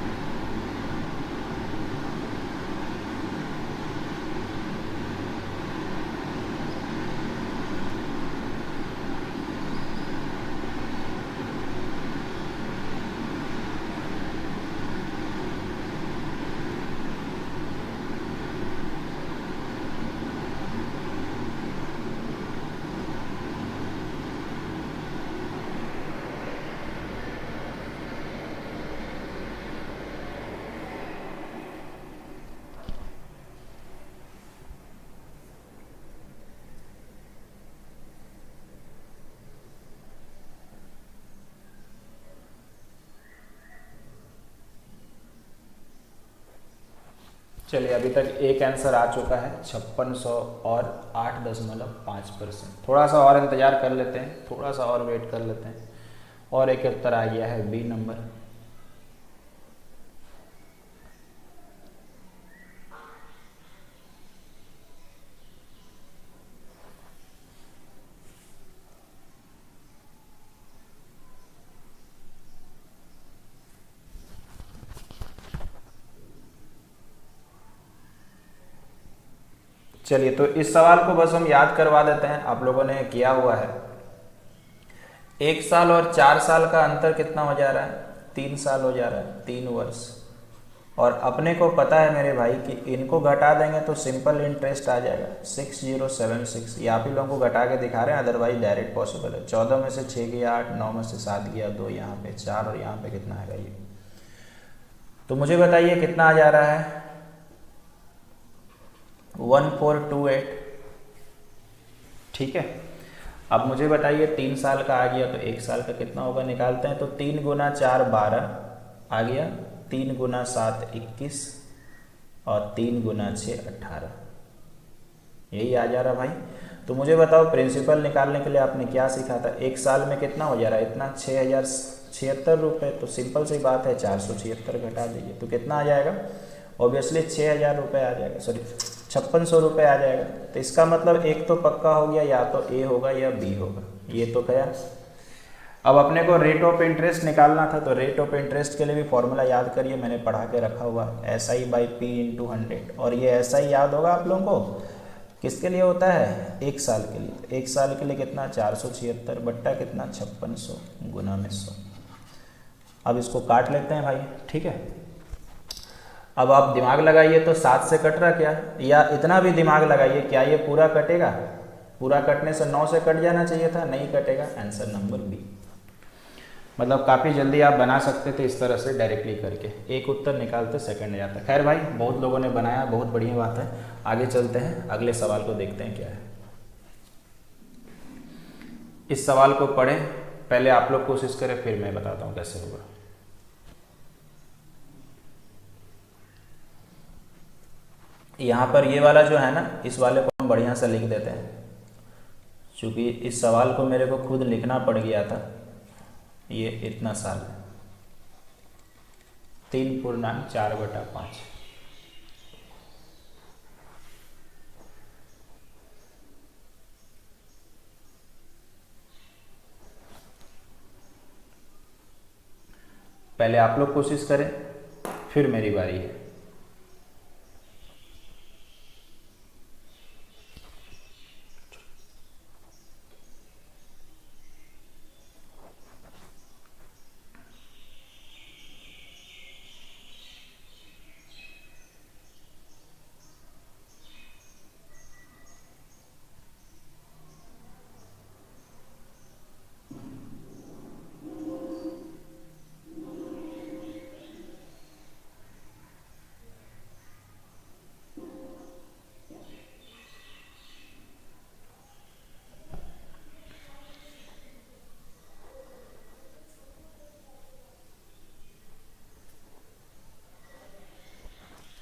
चलिए अभी तक एक आंसर आ चुका है 5600 और 8.5%। थोड़ा सा और इंतज़ार कर लेते हैं, थोड़ा सा और वेट कर लेते हैं। और एक उत्तर आ गया है बी नंबर। चलिए तो इस सवाल को बस हम याद करवा देते हैं, आप लोगों ने किया हुआ है। 1 साल और 4 साल का अंतर कितना हो जा रहा है? 3 साल हो जा रहा है, 3 वर्ष। और अपने को पता है मेरे भाई कि इनको घटा देंगे तो सिंपल इंटरेस्ट आ जाएगा 6076। ये आप ही लोगों को घटा के दिखा रहे हैं, अदरवाइज डायरेक्ट पॉसिबल है। 14 में से 6 गया 8, 9 में से 7 गया 2, यहाँ पे 4 और यहाँ पे कितना आएगा ये। तो मुझे बताइए कितना आ जा रहा है? 1428। ठीक है, अब मुझे बताइए 3 साल का आ गया तो 1 साल का कितना होगा, निकालते हैं। तो 3 गुना 4 12 आ गया, 3 गुना 7 21 और 3 गुना 6 18, यही आ जा रहा भाई। तो मुझे बताओ प्रिंसिपल निकालने के लिए आपने क्या सीखा था? 1 साल में कितना हो जा रहा है? इतना 6076 रुपये। तो सिंपल सी बात है 476 घटा दीजिए तो कितना आ जाएगा? ऑब्वियसली 6000 रुपये आ जाएगा, सॉरी 5600 रुपये आ जाएगा। तो इसका मतलब एक तो पक्का हो गया, या तो ए होगा या बी होगा, ये तो गया। अब अपने को रेट ऑफ इंटरेस्ट निकालना था, तो रेट ऑफ इंटरेस्ट के लिए भी फॉर्मूला याद करिए, मैंने पढ़ा के रखा हुआ, SI/P × 100। और ये SI याद होगा आप लोगों को किसके लिए होता है? 1 साल के लिए। 1 साल के लिए कितना? 476 बट्टा कितना? 5600 गुना में 100। अब इसको काट लेते हैं भाई, ठीक है। अब आप दिमाग लगाइए तो 7 से कट रहा क्या, या इतना भी दिमाग लगाइए, क्या ये पूरा कटेगा? पूरा कटने से 9 से कट जाना चाहिए था, नहीं कटेगा। Answer number B. मतलब काफ़ी जल्दी आप बना सकते थे इस तरह से डायरेक्टली करके, एक उत्तर निकालते सेकंड जाता। खैर भाई बहुत लोगों ने बनाया, बहुत बढ़िया बात है। आगे चलते हैं, अगले सवाल को देखते हैं क्या है। इस सवाल को पढ़ें, पहले आप लोग कोशिश करें, फिर मैं बताता हूँ कैसे होगा। यहाँ पर ये वाला जो है ना, इस वाले को हम बढ़िया से लिख देते हैं, क्योंकि इस सवाल को मेरे को खुद लिखना पड़ गया था। ये इतना साल 3/4/5। पहले आप लोग कोशिश करें, फिर मेरी बारी है।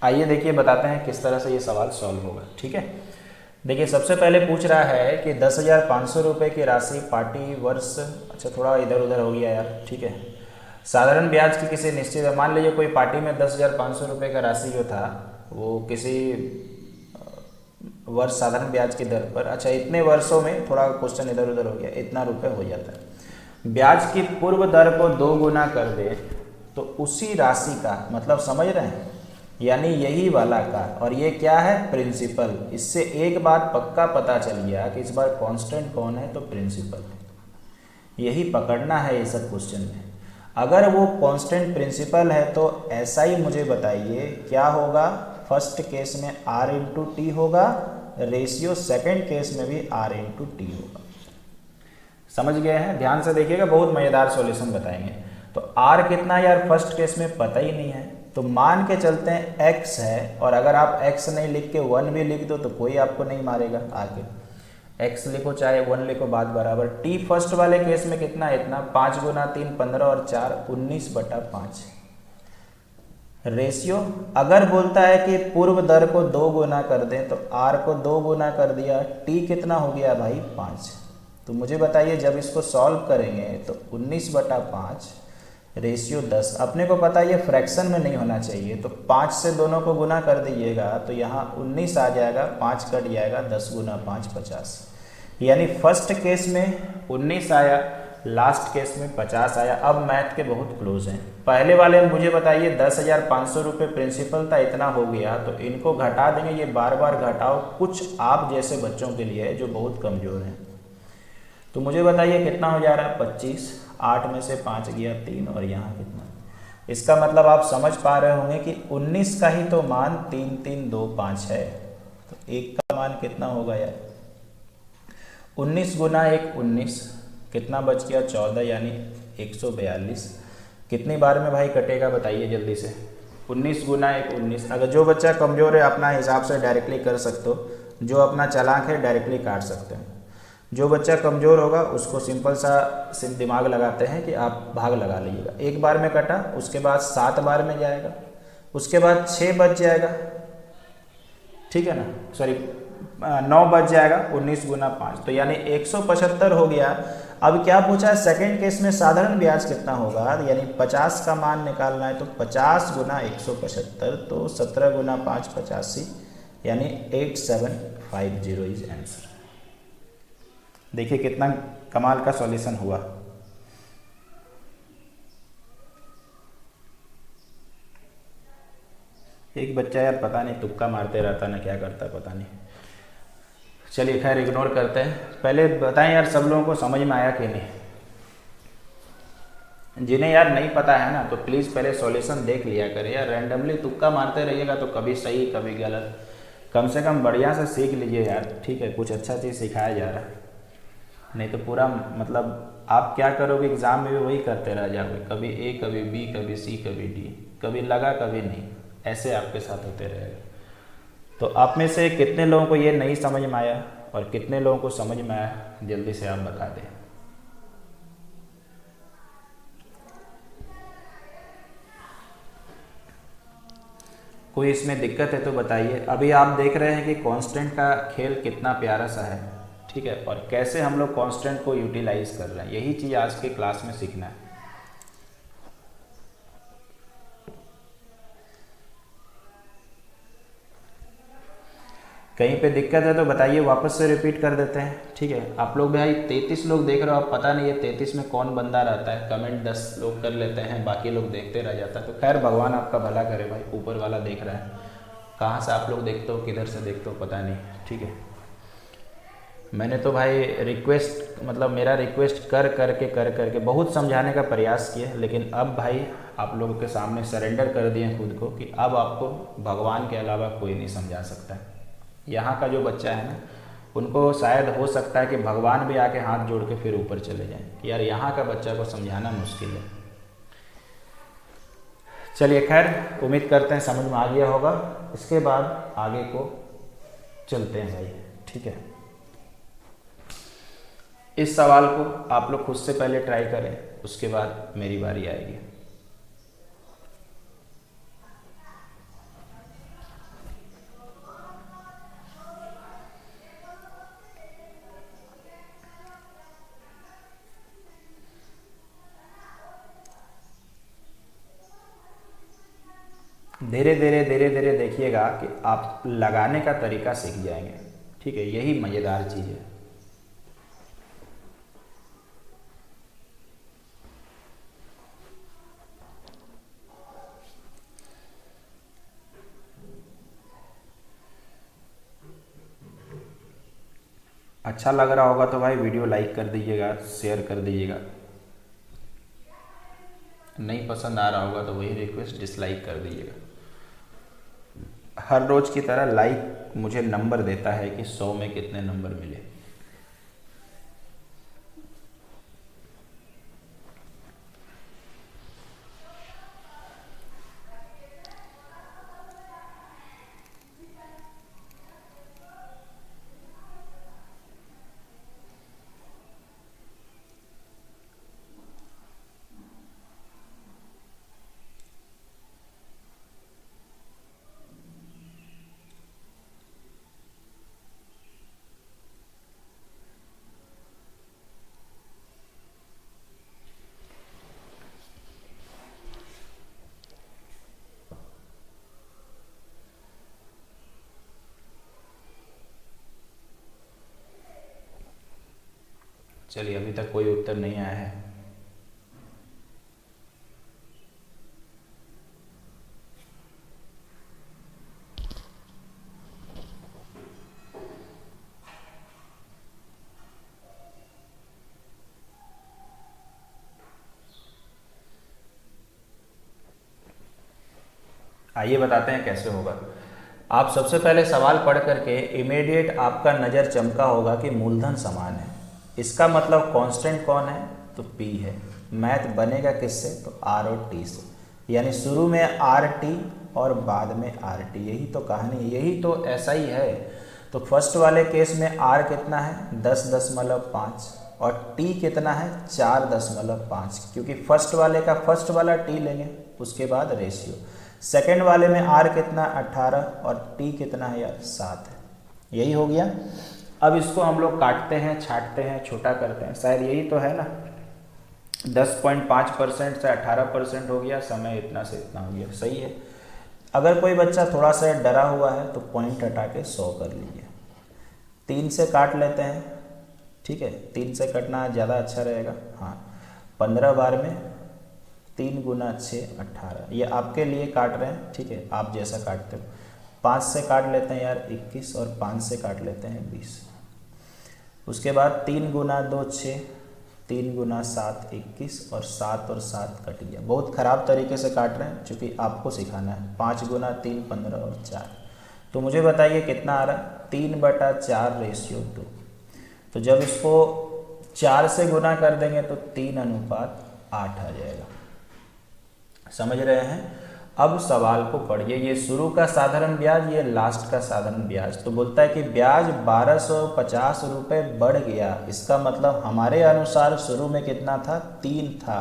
आइए देखिए बताते हैं किस तरह से ये सवाल सॉल्व होगा, ठीक है। देखिए सबसे पहले पूछ रहा है कि 10,500 रुपये की राशि पार्टी वर्ष, अच्छा थोड़ा इधर उधर हो गया यार, ठीक है। साधारण ब्याज की किसी निश्चित, मान लीजिए कोई पार्टी में 10,500 रुपये का राशि जो था वो किसी वर्ष साधारण ब्याज की दर पर, अच्छा इतने वर्षों में, थोड़ा क्वेश्चन इधर उधर हो गया, इतना रुपये हो जाता है। ब्याज की पूर्व दर को 2 गुना कर दे तो उसी राशि का, मतलब समझ रहे हैं, यानी यही वाला का, और ये क्या है, प्रिंसिपल। इससे एक बात पक्का पता चल गया कि इस बार कांस्टेंट कौन है, तो प्रिंसिपल। यही पकड़ना है ये सब क्वेश्चन में। अगर वो कांस्टेंट प्रिंसिपल है तो ऐसा ही मुझे बताइए क्या होगा, फर्स्ट केस में R इंटू टी होगा, रेशियो सेकेंड केस में भी R इंटू टी होगा। समझ गए हैं? ध्यान से देखिएगा, बहुत मज़ेदार सॉल्यूशन बताएंगे। तो R कितना यार, फर्स्ट केस में पता ही नहीं है, तो मान के चलते हैं x है, और अगर आप x नहीं लिख के 1 भी लिख दो तो कोई आपको नहीं मारेगा आगे। x लिखो चाहे 1 लिखो, बात बराबर। t फर्स्ट वाले केस में कितना है, इतना, 5 गुना 3 15 और 4 19/5। रेशियो अगर बोलता है कि पूर्व दर को 2 गुना कर दें तो r को 2 गुना कर दिया, t कितना हो गया भाई, 5। तो मुझे बताइए जब इसको सॉल्व करेंगे तो 19/5 रेशियो 10। अपने को पता है ये फ्रैक्शन में नहीं होना चाहिए, तो 5 से दोनों को गुना कर दीजिएगा तो यहाँ 19 आ जाएगा, 5 कट जाएगा, 10 गुना 5 50। यानी फर्स्ट केस में 19 आया, लास्ट केस में 50 आया। अब मैथ के बहुत क्लोज हैं। पहले वाले में मुझे बताइए 10,500 रुपये प्रिंसिपल था, इतना हो गया, तो इनको घटा देंगे। ये बार बार घटाओ, कुछ आप जैसे बच्चों के लिए जो बहुत कमज़ोर हैं। तो मुझे बताइए कितना हो जा रहा है, 25। 8 में से 5 गया 3, और यहाँ कितना। इसका मतलब आप समझ पा रहे होंगे कि 19 का ही तो मान 3 3 2 5 है, तो 1 का मान कितना होगा यार, 19 गुना 1 19, कितना बच गया 14, यानी 142। कितनी बार में भाई कटेगा बताइए जल्दी से, 19 गुना 1 19। अगर जो बच्चा कमज़ोर है अपना हिसाब से डायरेक्टली कर सकते हो, जो अपना चालाक है डायरेक्टली काट सकते हो। जो बच्चा कमज़ोर होगा उसको सिंपल सा दिमाग लगाते हैं कि आप भाग लगा लीजिएगा। 1 बार में कटा, उसके बाद 7 बार में जाएगा, उसके बाद 6 बच जाएगा, ठीक है ना, सॉरी 9 बच जाएगा, 19 गुना 5, तो यानी 175 हो गया। अब क्या पूछा है, सेकेंड केस में साधारण ब्याज कितना होगा, यानी 50 का मान निकालना है, तो 50 गुना 175, तो 17 गुना 5 85, यानी 8750 इज आंसर। देखिए कितना कमाल का सॉल्यूशन हुआ। एक बच्चा यार पता नहीं तुक्का मारते रहता ना, क्या करता पता नहीं। चलिए खैर इग्नोर करते हैं। पहले बताएं यार सब लोगों को समझ में आया कि नहीं। जिन्हें यार नहीं पता है ना तो प्लीज़ पहले सॉल्यूशन देख लिया करें यार। रैंडमली तुक्का मारते रहिएगा तो कभी सही कभी गलत। कम से कम बढ़िया से सीख लीजिए यार, ठीक है, कुछ अच्छा चीज़ सिखाया जा रहा है। नहीं तो पूरा मतलब आप क्या करोगे, एग्ज़ाम में भी वही करते रह जाओगे, कभी ए कभी बी कभी सी कभी डी, कभी लगा कभी नहीं, ऐसे आपके साथ होते रहेगा। तो आप में से कितने लोगों को ये नहीं समझ में आया और कितने लोगों को समझ में आया, जल्दी से आप बता दें। कोई इसमें दिक्कत है तो बताइए। अभी आप देख रहे हैं कि कांस्टेंट का खेल कितना प्यारा सा है, ठीक है, और कैसे हम लोग कांस्टेंट को यूटिलाइज कर रहे हैं, यही चीज़ आज के क्लास में सीखना है। कहीं पे दिक्कत है तो बताइए, वापस से रिपीट कर देते हैं, ठीक है। आप लोग भाई 33 लोग देख रहे हो, आप पता नहीं है 33 में कौन बंदा रहता है, कमेंट 10 लोग कर लेते हैं, बाकी लोग देखते रह जाता है। तो खैर भगवान आपका भला करे भाई, ऊपर वाला देख रहा है। कहाँ से आप लोग देखते हो, किधर से देखते हो पता नहीं, ठीक है। मैंने तो भाई रिक्वेस्ट, मतलब मेरा रिक्वेस्ट कर करके बहुत समझाने का प्रयास किया, लेकिन अब भाई आप लोगों के सामने सरेंडर कर दिए खुद को कि अब आपको भगवान के अलावा कोई नहीं समझा सकता है। यहाँ का जो बच्चा है ना, उनको शायद हो सकता है कि भगवान भी आके हाथ जोड़ के फिर ऊपर चले जाएं कि यार यहाँ का बच्चा को समझाना मुश्किल है। चलिए खैर, उम्मीद करते हैं समझ में आ गया होगा। इसके बाद आगे को चलते हैं भाई, ठीक है। इस सवाल को आप लोग खुद से पहले ट्राई करें, उसके बाद मेरी बारी आएगी। धीरे धीरे देखिएगा कि आप लगाने का तरीका सीख जाएंगे, ठीक है, यही मज़ेदार चीज़ है। अच्छा लग रहा होगा तो भाई वीडियो लाइक कर दीजिएगा, शेयर कर दीजिएगा। नहीं पसंद आ रहा होगा तो वही रिक्वेस्ट डिसलाइक कर दीजिएगा। हर रोज़ की तरह लाइक मुझे नंबर देता है कि 100 में कितने नंबर मिले। चलिए, अभी तक कोई उत्तर नहीं आया है। आइए बताते हैं कैसे होगा। आप सबसे पहले सवाल पढ़ करके इमीडिएट आपका नज़र चमका होगा कि मूलधन समान है। इसका मतलब कांस्टेंट कौन है? तो P है। मैथ बनेगा किससे? तो R और T से, यानी शुरू में RT और बाद में RT। यही तो कहानी, यही तो ऐसा ही है। तो फर्स्ट वाले केस में R कितना है? 10.5 और T कितना है? 4.5, क्योंकि फर्स्ट वाले का फर्स्ट वाला T लेंगे, उसके बाद रेशियो। सेकेंड वाले में R कितना? 18 और T कितना है यार? 7 है। यही हो गया। अब इसको हम लोग काटते हैं, छांटते हैं, छोटा करते हैं, शायद यही तो है ना। 10.5% से 18% हो गया, समय इतना से इतना हो गया, सही है। अगर कोई बच्चा थोड़ा सा डरा हुआ है तो पॉइंट हटा के 100 कर लीजिए। 3 से काट लेते हैं, ठीक है, 3 से कटना ज़्यादा अच्छा रहेगा। हाँ, 15 बार में 3 गुना 6 18, ये आपके लिए काट रहे हैं, ठीक है, आप जैसा काटते हो। 5 से काट लेते हैं यार 21 और 5 से काट लेते हैं 20। उसके बाद 3 गुना 2 6, 3 गुना 7 21 और 7 और 7 कट गया। बहुत ख़राब तरीके से काट रहे हैं क्योंकि आपको सिखाना है। 5 गुना 3 15 और 4। तो मुझे बताइए कितना आ रहा है? 3/4 रेशियो 2। तो जब इसको 4 से गुना कर देंगे तो 3:8 आ जाएगा। समझ रहे हैं? अब सवाल को पढ़िए। ये शुरू का साधारण ब्याज, ये लास्ट का साधारण ब्याज। तो बोलता है कि ब्याज 1250 रुपये बढ़ गया। इसका मतलब हमारे अनुसार शुरू में कितना था? 3 था,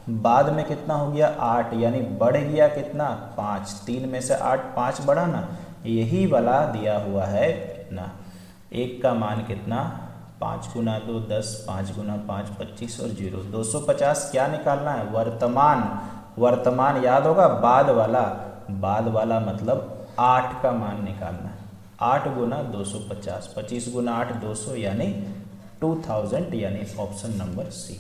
बाद में कितना हो गया? 8, यानी बढ़ गया कितना? 5। 3 में से 8, 5 बढ़ा ना, यही वाला दिया हुआ है कितना? 1 का मान कितना? 5 गुना 2 10, 5 गुना 5 25 और 0 250। क्या निकालना है? वर्तमान। वर्तमान याद होगा, बाद वाला, बाद वाला मतलब 8 का मान निकालना है। 8 गुना 250, 25 गुना 8 200, यानी 2000, यानी ऑप्शन नंबर सी।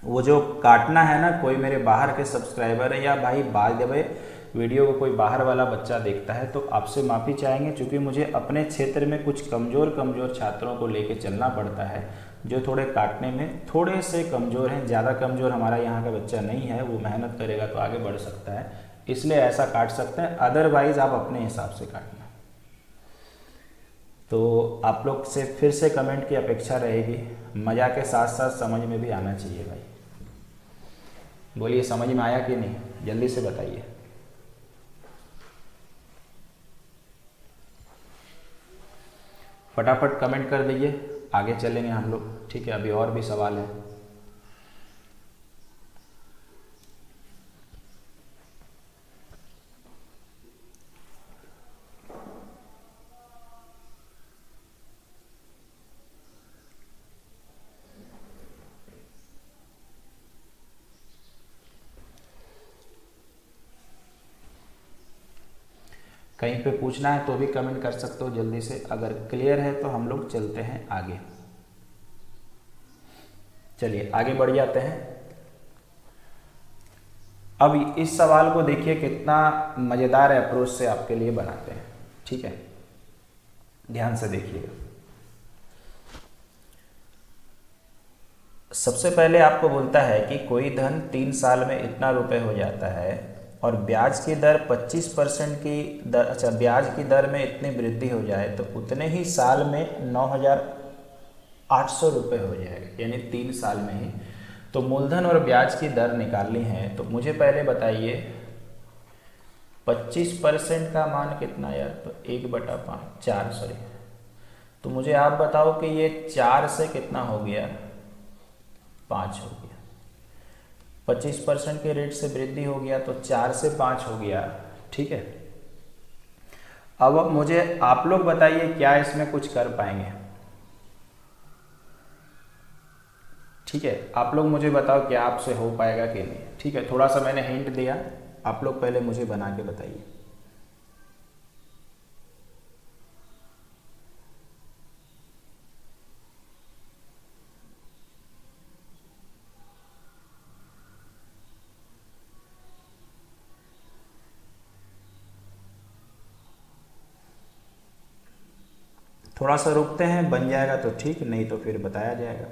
वो जो काटना है ना, कोई मेरे बाहर के सब्सक्राइबर है या भाई बाद में वीडियो को कोई बाहर वाला बच्चा देखता है तो आपसे माफ़ी चाहेंगे, क्योंकि मुझे अपने क्षेत्र में कुछ कमज़ोर छात्रों को लेके चलना पड़ता है जो थोड़े काटने में थोड़े से कमज़ोर हैं। ज़्यादा कमज़ोर हमारा यहाँ का बच्चा नहीं है, वो मेहनत करेगा तो आगे बढ़ सकता है, इसलिए ऐसा काट सकते हैं। अदरवाइज़ आप अपने हिसाब से काटना। तो आप लोग से फिर से कमेंट की अपेक्षा रहेगी। मज़ा के साथ साथ समझ में भी आना चाहिए भाई। बोलिए, समझ में आया कि नहीं? जल्दी से बताइए। फटाफट कमेंट कर दीजिए, आगे चलेंगे हम लोग, ठीक है। अभी और भी सवाल है। कहीं पे पूछना है तो भी कमेंट कर सकते हो जल्दी से। अगर क्लियर है तो हम लोग चलते हैं आगे। चलिए आगे बढ़ जाते हैं। अब इस सवाल को देखिए कितना मज़ेदार अप्रोच से आपके लिए बनाते हैं, ठीक है, ध्यान से देखिएगा। सबसे पहले आपको बोलता है कि कोई धन 3 साल में इतना रुपए हो जाता है और ब्याज की दर 25% की दर, अच्छा ब्याज की दर में इतनी वृद्धि हो जाए तो उतने ही साल में 9,800 रुपये हो जाएगा, यानी 3 साल में ही। तो मूलधन और ब्याज की दर निकालनी है, तो मुझे पहले बताइए 25% का मान कितना यार, तो 1/5 4 सॉरी, तो मुझे आप बताओ कि ये 4 से कितना हो गया, 5 हो गया। 25% के रेट से वृद्धि हो गया तो 4 से 5 हो गया, ठीक है। अब मुझे आप लोग बताइए क्या इसमें कुछ कर पाएंगे, ठीक है, आप लोग मुझे बताओ क्या आपसे हो पाएगा कि नहीं, ठीक है। थोड़ा सा मैंने हिंट दिया, आप लोग पहले मुझे बना के बताइए। थोड़ा सा रुकते हैं, बन जाएगा तो ठीक, नहीं तो फिर बताया जाएगा।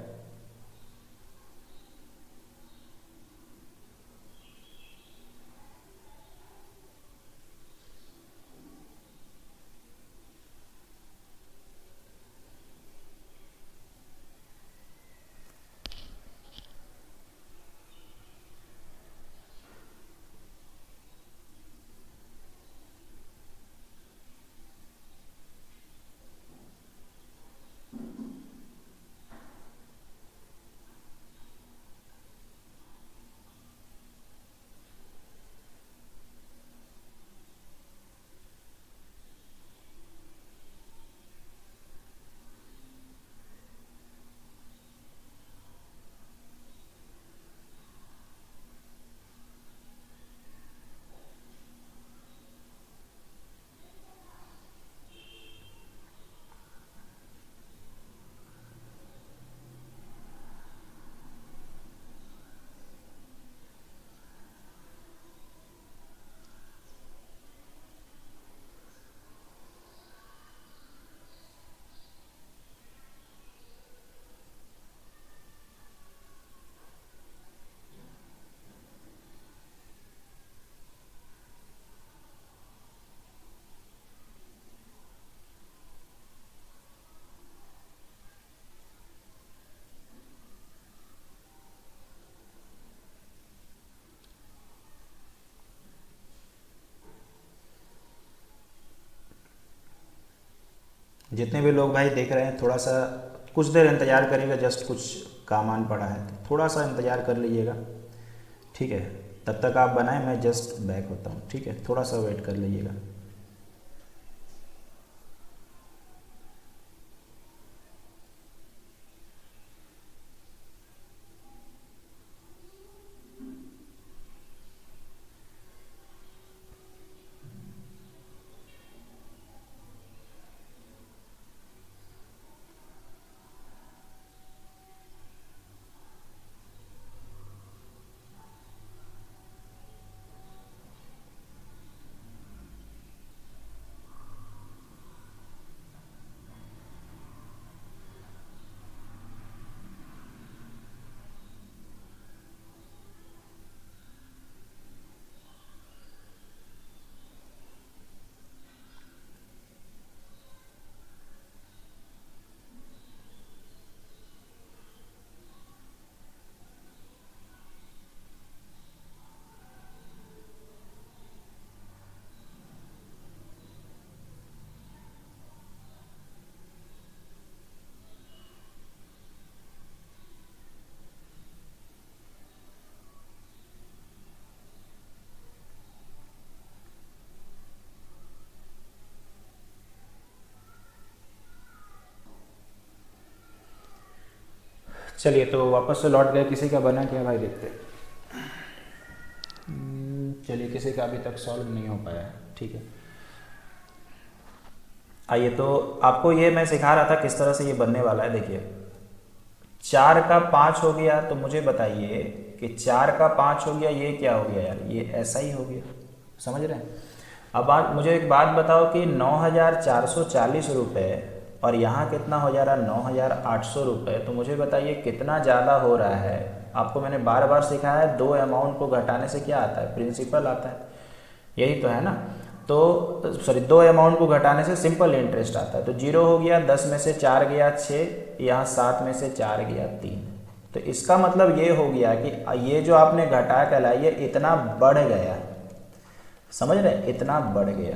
जितने भी लोग भाई देख रहे हैं, थोड़ा सा कुछ देर इंतज़ार करिएगा, जस्ट कुछ काम आन पड़ा है तो थोड़ा सा इंतज़ार कर लीजिएगा, ठीक है। तब तक आप बनाएं, मैं जस्ट बैक होता हूँ, ठीक है, थोड़ा सा वेट कर लीजिएगा। चलिए तो वापस से लौट गए, किसी का बना क्या भाई देखते हैं। चलिए किसी का अभी तक सॉल्व नहीं हो पाया है, ठीक है। आइए तो आपको ये मैं सिखा रहा था किस तरह से ये बनने वाला है। देखिए 4 का 5 हो गया, तो मुझे बताइए कि 4 का 5 हो गया, ये क्या हो गया यार, ये ऐसा ही हो गया। समझ रहे हैं? अब मुझे एक बात बताओ कि 9,440 रुपये और यहाँ कितना हो जा रहा है 9,800 रुपये, तो मुझे बताइए कितना ज़्यादा हो रहा है। आपको मैंने बार बार सिखाया है, दो अमाउंट को घटाने से क्या आता है, प्रिंसिपल आता है, यही तो है ना। तो सॉरी, दो अमाउंट को घटाने से सिंपल इंटरेस्ट आता है। तो 0 हो गया, 10 में से 4 गया 6, यहाँ 7 में से 4 गया 3। तो इसका मतलब ये हो गया कि ये जो आपने घटा के लाया ये इतना बढ़ गया। समझ रहे, इतना बढ़ गया।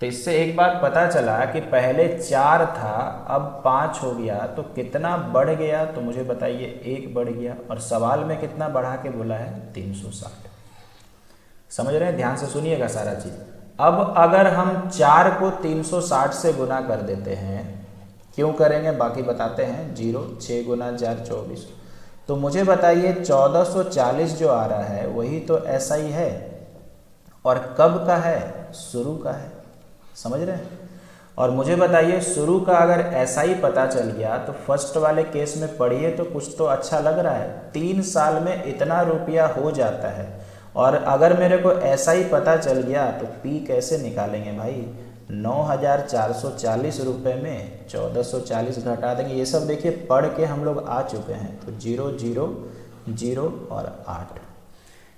तो इससे एक बात पता चला कि पहले 4 था, अब 5 हो गया, तो कितना बढ़ गया, तो मुझे बताइए 1 बढ़ गया। और सवाल में कितना बढ़ा के बोला है, 360। समझ रहे हैं? ध्यान से सुनिएगा सारा चीज। अब अगर हम 4 को 360 से गुना कर देते हैं, क्यों करेंगे बाकी बताते हैं, 0 6 गुना 4 24, तो मुझे बताइए 1440 जो आ रहा है वही तो ऐसा ही है, और कब का है, शुरू का है। समझ रहे हैं? और मुझे बताइए शुरू का अगर ऐसा ही पता चल गया तो फर्स्ट वाले केस में पढ़िए तो कुछ तो अच्छा लग रहा है, 3 साल में इतना रुपया हो जाता है। और अगर मेरे को ऐसा ही पता चल गया तो पी कैसे निकालेंगे भाई, 9,440 रुपये में 1440 घटा देंगे। ये सब देखिए पढ़ के हम लोग आ चुके हैं। तो 0 0 0 और 8,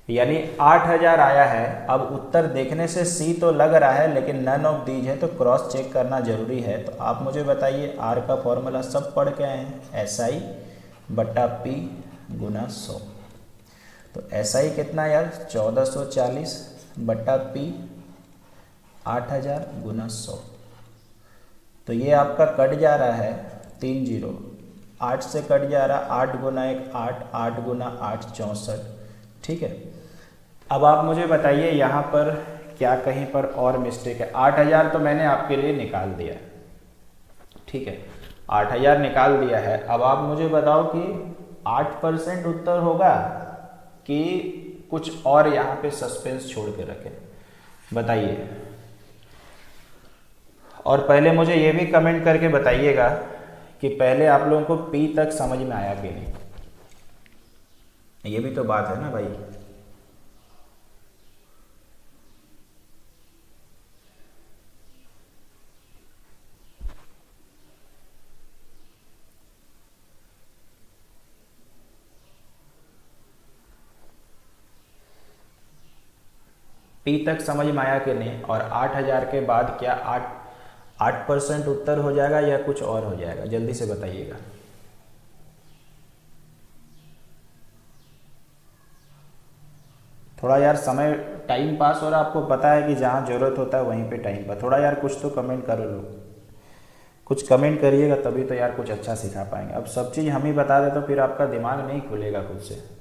यानी 8,000 आया है। अब उत्तर देखने से सी तो लग रहा है, लेकिन नन ऑफ दीज है तो क्रॉस चेक करना जरूरी है। तो आप मुझे बताइए, आर का फॉर्मूला सब पढ़ के आए हैं, SI बट्टा P गुना 100। तो SI कितना यार, 1440 बट्टा P 8,000 गुना 100। तो ये आपका कट जा रहा है 3 0, 8 से कट जा रहा, 8 गुना 1 8, 8 गुना 8 64। ठीक है, अब आप मुझे बताइए यहाँ पर क्या कहीं पर और मिस्टेक है। 8,000 तो मैंने आपके लिए निकाल दिया है, ठीक है, 8,000 निकाल दिया है। अब आप मुझे बताओ कि 8% उत्तर होगा कि कुछ और यहाँ पे सस्पेंस छोड़ के रखें, बताइए। और पहले मुझे ये भी कमेंट करके बताइएगा कि पहले आप लोगों को P तक समझ में आया कि नहीं, ये भी तो बात है ना भाई। P तक समझ में आया कि नहीं। और 8,000 के बाद क्या 8% उत्तर हो जाएगा या कुछ और हो जाएगा, जल्दी से बताइएगा। थोड़ा यार समय टाइम पास हो रहा, आपको पता है कि जहाँ ज़रूरत होता है वहीं पे टाइम पर, थोड़ा यार कुछ तो कमेंट करो लोग, कुछ कमेंट करिएगा तभी तो यार कुछ अच्छा सिखा पाएंगे। अब सब चीज़ हम ही बता दें तो फिर आपका दिमाग नहीं खुलेगा खुद से।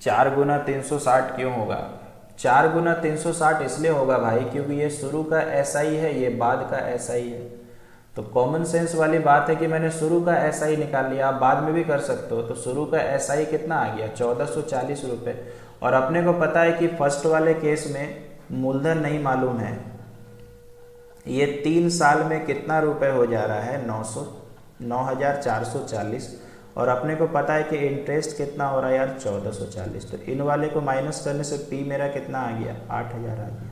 चार गुना 360 क्यों होगा, 4 गुना 360 इसलिए होगा भाई क्योंकि ये शुरू का SI है, ये बाद का SI है। तो कॉमन सेंस वाली बात है कि मैंने शुरू का SI निकाल लिया, आप बाद में भी कर सकते हो। तो शुरू का SI कितना आ गया, 1440 रुपये। और अपने को पता है कि फर्स्ट वाले केस में मूलधन नहीं मालूम है, ये 3 साल में कितना रुपए हो जा रहा है, 9,440। और अपने को पता है कि इंटरेस्ट कितना हो रहा है यार, 1440। तो इन वाले को माइनस करने से P मेरा कितना आ गया, 8,000 आ गया।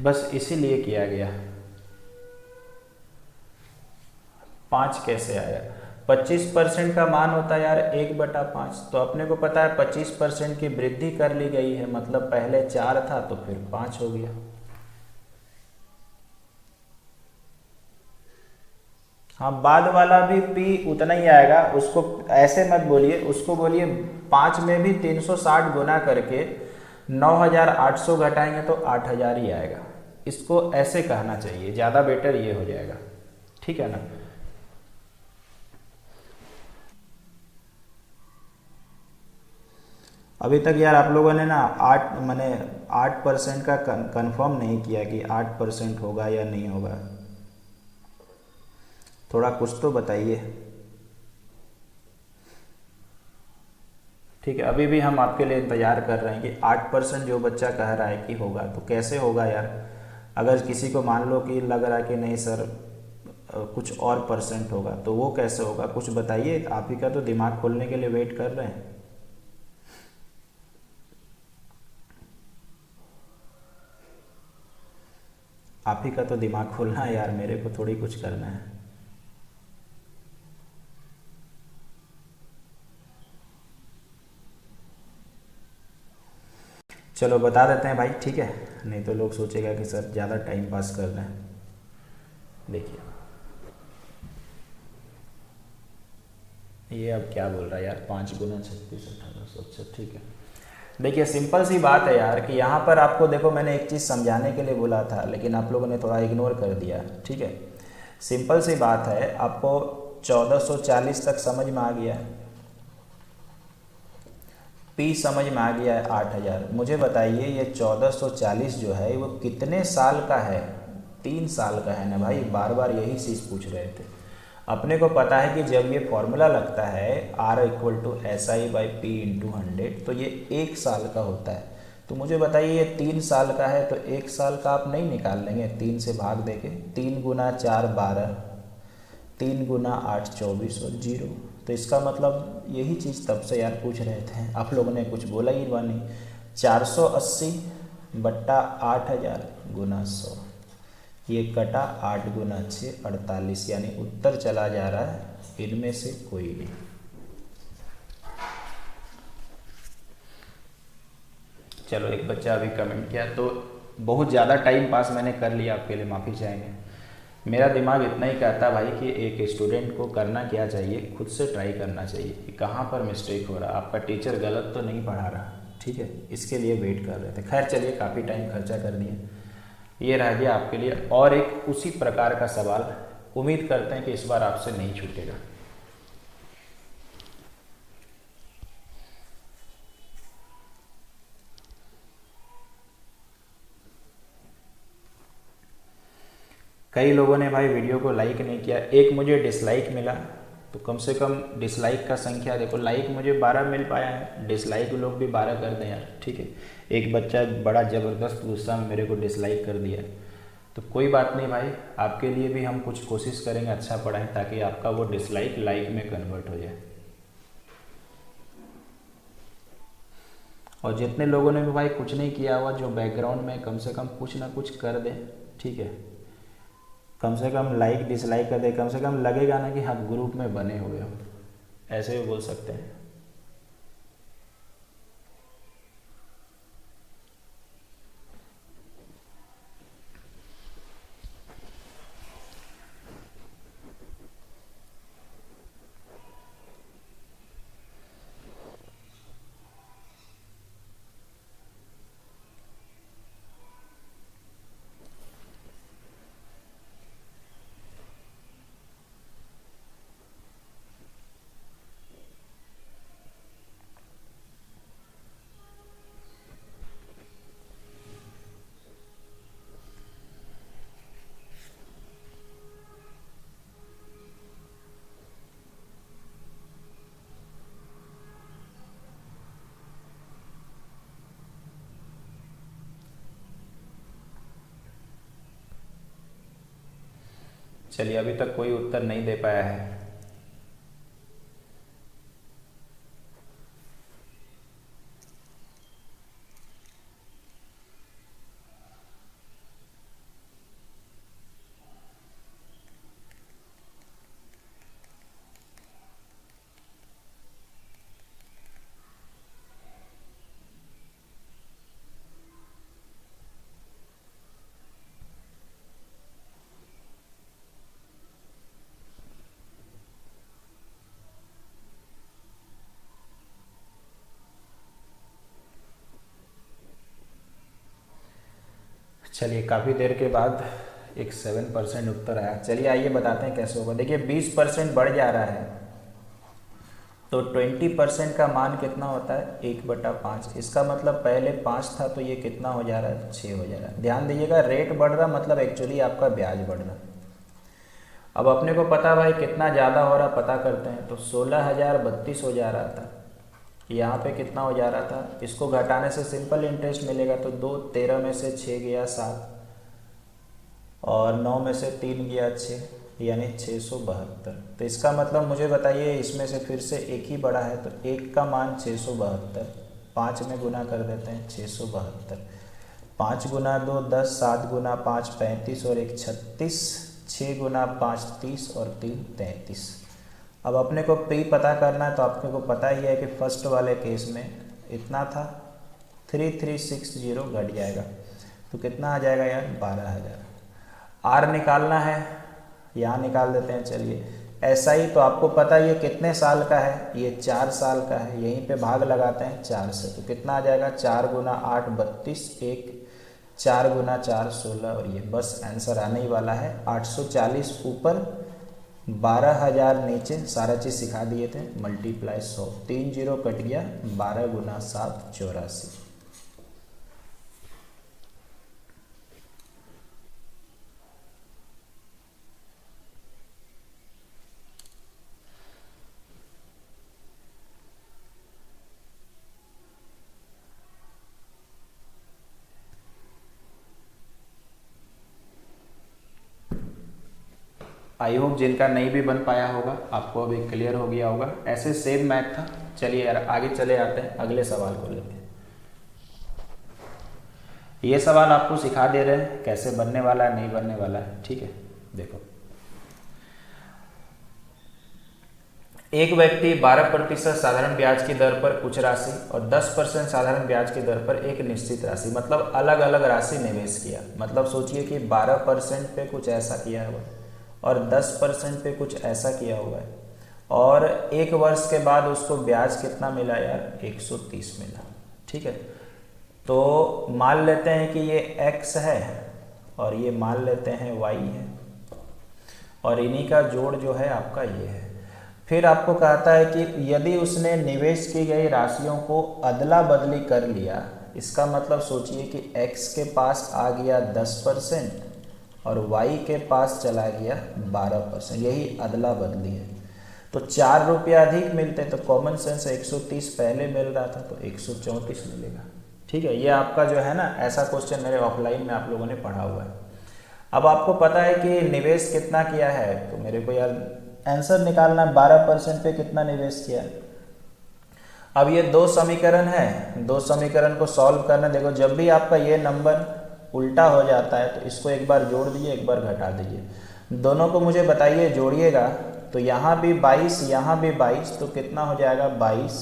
बस इसीलिए किया गया। 5 कैसे आया, 25% का मान होता है यार 1/5। तो अपने को पता है 25% की वृद्धि कर ली गई है, मतलब पहले 4 था तो फिर 5 हो गया। हाँ, बाद वाला भी P उतना ही आएगा, उसको ऐसे मत बोलिए, उसको बोलिए 5 में भी 360 गुना करके 9,800 घटाएंगे तो 8,000 ही आएगा। इसको ऐसे कहना चाहिए, ज़्यादा बेटर ये हो जाएगा, ठीक है ना। अभी तक यार आप लोगों ने ना 8% का कंफर्म नहीं किया कि 8% होगा या नहीं होगा, थोड़ा कुछ तो बताइए। ठीक है, अभी भी हम आपके लिए इंतज़ार कर रहे हैं कि 8% जो बच्चा कह रहा है कि होगा, तो कैसे होगा यार। अगर किसी को मान लो कि लग रहा है कि नहीं सर कुछ और परसेंट होगा, तो वो कैसे होगा, कुछ बताइए। आप ही का तो दिमाग खोलने के लिए वेट कर रहे हैं। आप ही का तो दिमाग खोलना है यार, मेरे को थोड़ी कुछ करना है। चलो बता देते हैं भाई, ठीक है, नहीं तो लोग सोचेगा कि सर ज़्यादा टाइम पास कर रहे हैं। देखिए ये अब क्या बोल रहा है यार, 5 गुना 36 1800, अच्छा ठीक है। देखिए सिंपल सी बात है यार कि यहाँ पर आपको देखो, मैंने एक चीज़ समझाने के लिए बोला था लेकिन आप लोगों ने थोड़ा इग्नोर कर दिया, ठीक है। सिंपल सी बात है, आपको 1440 तक समझ में आ गया है, पी समझ में आ गया है 8000। मुझे बताइए ये 1440 जो है वो कितने साल का है? 3 साल का है ना भाई, बार बार यही चीज़ पूछ रहे थे। अपने को पता है कि जब ये फॉर्मूला लगता है R = SI/P/100, तो ये 1 साल का होता है। तो मुझे बताइए ये 3 साल का है, तो 1 साल का आप नहीं निकाल लेंगे 3 से भाग देके? 3 × 4 12, 3 × 8 24 और 0। तो इसका मतलब यही चीज़ तब से यार पूछ रहे थे, आप लोगों ने कुछ बोला ही नहीं। 480/8000 × 100, ये कटा 8 × 6 48, यानी उत्तर चला जा रहा है इनमें से कोई नहीं। चलो एक बच्चा अभी कमेंट किया, तो बहुत ज़्यादा टाइम पास मैंने कर लिया, आपके लिए माफ़ी चाहेंगे। मेरा दिमाग इतना ही कहता भाई कि एक स्टूडेंट को करना क्या चाहिए, खुद से ट्राई करना चाहिए कि कहाँ पर मिस्टेक हो रहा, आपका टीचर गलत तो नहीं पढ़ा रहा, ठीक है, इसके लिए वेट कर रहे थे। खैर चलिए, काफ़ी टाइम खर्चा कर दिए, ये रह गया आपके लिए और एक उसी प्रकार का सवाल। उम्मीद करते हैं कि इस बार आपसे नहीं छूटेगा। कई लोगों ने भाई वीडियो को लाइक नहीं किया, एक मुझे डिसलाइक मिला, तो कम से कम डिसलाइक का संख्या देखो, लाइक मुझे 12 मिल पाया है, डिसलाइक लोग भी 12 कर दें यार, ठीक है। एक बच्चा बड़ा ज़बरदस्त गुस्सा में मेरे को डिसलाइक कर दिया, तो कोई बात नहीं भाई, आपके लिए भी हम कुछ कोशिश करेंगे अच्छा पढ़ाएं, ताकि आपका वो डिसलाइक लाइक में कन्वर्ट हो जाए। और जितने लोगों ने भी भाई कुछ नहीं किया हुआ, जो बैकग्राउंड में कम से कम कुछ ना कुछ कर दे, ठीक है, कम से कम लाइक डिसलाइक कर दे, कम से कम लगेगा ना कि आप ग्रुप में बने हुए हो, ऐसे भी बोल सकते हैं। चलिए अभी तक कोई उत्तर नहीं दे पाया है। चलिए काफ़ी देर के बाद एक 7% उत्तर आया। चलिए आइए बताते हैं कैसे होगा। देखिए 20% बढ़ जा रहा है, तो 20% का मान कितना होता है? 1/5। इसका मतलब पहले 5 था, तो ये कितना हो जा रहा है? 6 हो जा रहा है। ध्यान दीजिएगा, रेट बढ़ रहा मतलब एक्चुअली आपका ब्याज बढ़ रहा। अब अपने को पता भाई कितना ज़्यादा हो रहा, पता करते हैं। तो 16,032 हो जा रहा था, यहाँ पे कितना हो जा रहा था, इसको घटाने से सिंपल इंटरेस्ट मिलेगा। तो 2, 13 में से 6 गया 7 और 9 में से 3 गया 6, यानी 672। तो इसका मतलब मुझे बताइए इसमें से फिर से एक ही बड़ा है, तो 1 का मान 672, 5 में गुना कर देते हैं 672। 5 गुना 2 10, 7 गुना 5 35 और 1 36, 6 गुना 5 30 और 3 33। अब अपने को पी पता करना है, तो आपने को पता ही है कि फर्स्ट वाले केस में इतना था 3360 घट जाएगा, तो कितना आ जाएगा यार 12000। आर निकालना है, यहाँ निकाल देते हैं। चलिए ऐसा ही, तो आपको पता है ये कितने साल का है, ये 4 साल का है। यहीं पे भाग लगाते हैं 4 से, तो कितना आ जाएगा 4 गुना 8 32, 1 4 गुना 4 16 और ये बस आंसर आने ही वाला है 840 ऊपर 12000 नीचे। सारा चीज़ सिखा दिए थे, मल्टीप्लाई 100, 3 0 कट गया, 12 गुना 7 84। आई होप जिनका नहीं भी बन पाया होगा आपको अभी क्लियर हो गया होगा। ऐसे सेम मैथ था। चलिए यार आगे चले आते हैं, अगले सवाल को लेते हैं। ये सवाल आपको सिखा दे रहे हैं कैसे बनने वाला है, नहीं बनने वाला है। ठीक है, देखो एक व्यक्ति 12% साधारण ब्याज की दर पर कुछ राशि और 10% साधारण ब्याज की दर पर एक निश्चित राशि, मतलब अलग अलग राशि निवेश किया। मतलब सोचिए कि 12% पे कुछ ऐसा किया हुआ और 10% पे कुछ ऐसा किया हुआ है, और 1 वर्ष के बाद उसको ब्याज कितना मिला यार 130 मिला। ठीक है, तो मान लेते हैं कि ये x है और ये मान लेते हैं y है, और इन्हीं का जोड़ जो है आपका ये है। फिर आपको कहता है कि यदि उसने निवेश की गई राशियों को अदला बदली कर लिया, इसका मतलब सोचिए कि x के पास आ गया 10% और y के पास चला गया 12%, यही अदला बदली है। तो 4 रुपया अधिक मिलते तो कॉमन सेंस 130 पहले मिल रहा था तो 134 मिलेगा। ठीक है, ये आपका जो है ना ऐसा क्वेश्चन मेरे ऑफलाइन में आप लोगों ने पढ़ा हुआ है। अब आपको पता है कि निवेश कितना किया है, तो मेरे को यार आंसर निकालना 12% पे कितना निवेश किया। अब ये 2 समीकरण है, 2 समीकरण को सॉल्व करना। देखो जब भी आपका ये नंबर उल्टा हो जाता है तो इसको एक बार जोड़ दीजिए, एक बार घटा दीजिए। दोनों को मुझे बताइए जोड़िएगा, तो यहाँ भी 22 यहाँ भी 22, तो कितना हो जाएगा 22।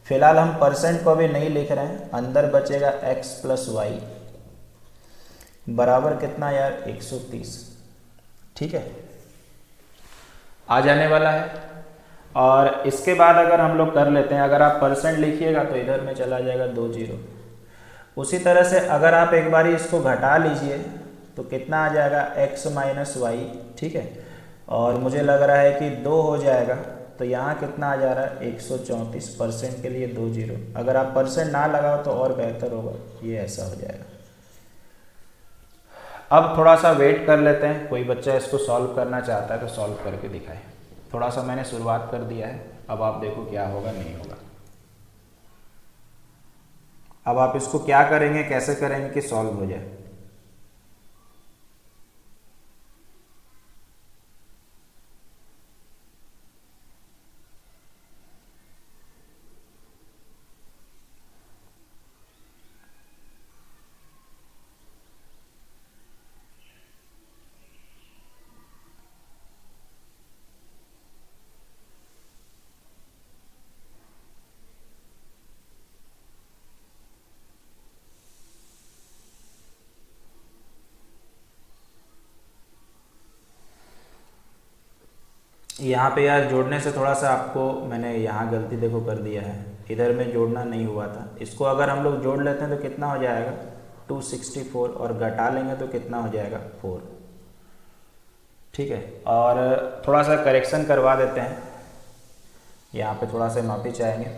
फिलहाल हम परसेंट को भी नहीं लिख रहे हैं, अंदर बचेगा x प्लस वाई बराबर कितना यार 130। ठीक है, आ जाने वाला है। और इसके बाद अगर हम लोग कर लेते हैं, अगर आप परसेंट लिखिएगा तो इधर में चला जाएगा 2 0। उसी तरह से अगर आप एक बारी इसको घटा लीजिए तो कितना आ जाएगा x माइनस वाई। ठीक है, और मुझे लग रहा है कि 2 हो जाएगा, तो यहाँ कितना आ जा रहा है 134। परसेंट के लिए 2 0। अगर आप परसेंट ना लगाओ तो और बेहतर होगा, ये ऐसा हो जाएगा। अब थोड़ा सा वेट कर लेते हैं, कोई बच्चा इसको सॉल्व करना चाहता है तो सॉल्व करके दिखाए। थोड़ा सा मैंने शुरुआत कर दिया है, अब आप देखो क्या होगा नहीं होगा। अब आप इसको क्या करेंगे, कैसे करेंगे कि सॉल्व हो जाए। यहाँ पे यार जोड़ने से थोड़ा सा आपको मैंने यहाँ गलती देखो कर दिया है, इधर में जोड़ना नहीं हुआ था। इसको अगर हम लोग जोड़ लेते हैं तो कितना हो जाएगा 264, और घटा लेंगे तो कितना हो जाएगा 4। ठीक है, और थोड़ा सा करेक्शन करवा देते हैं, यहाँ पे थोड़ा सा माफी चाहेंगे।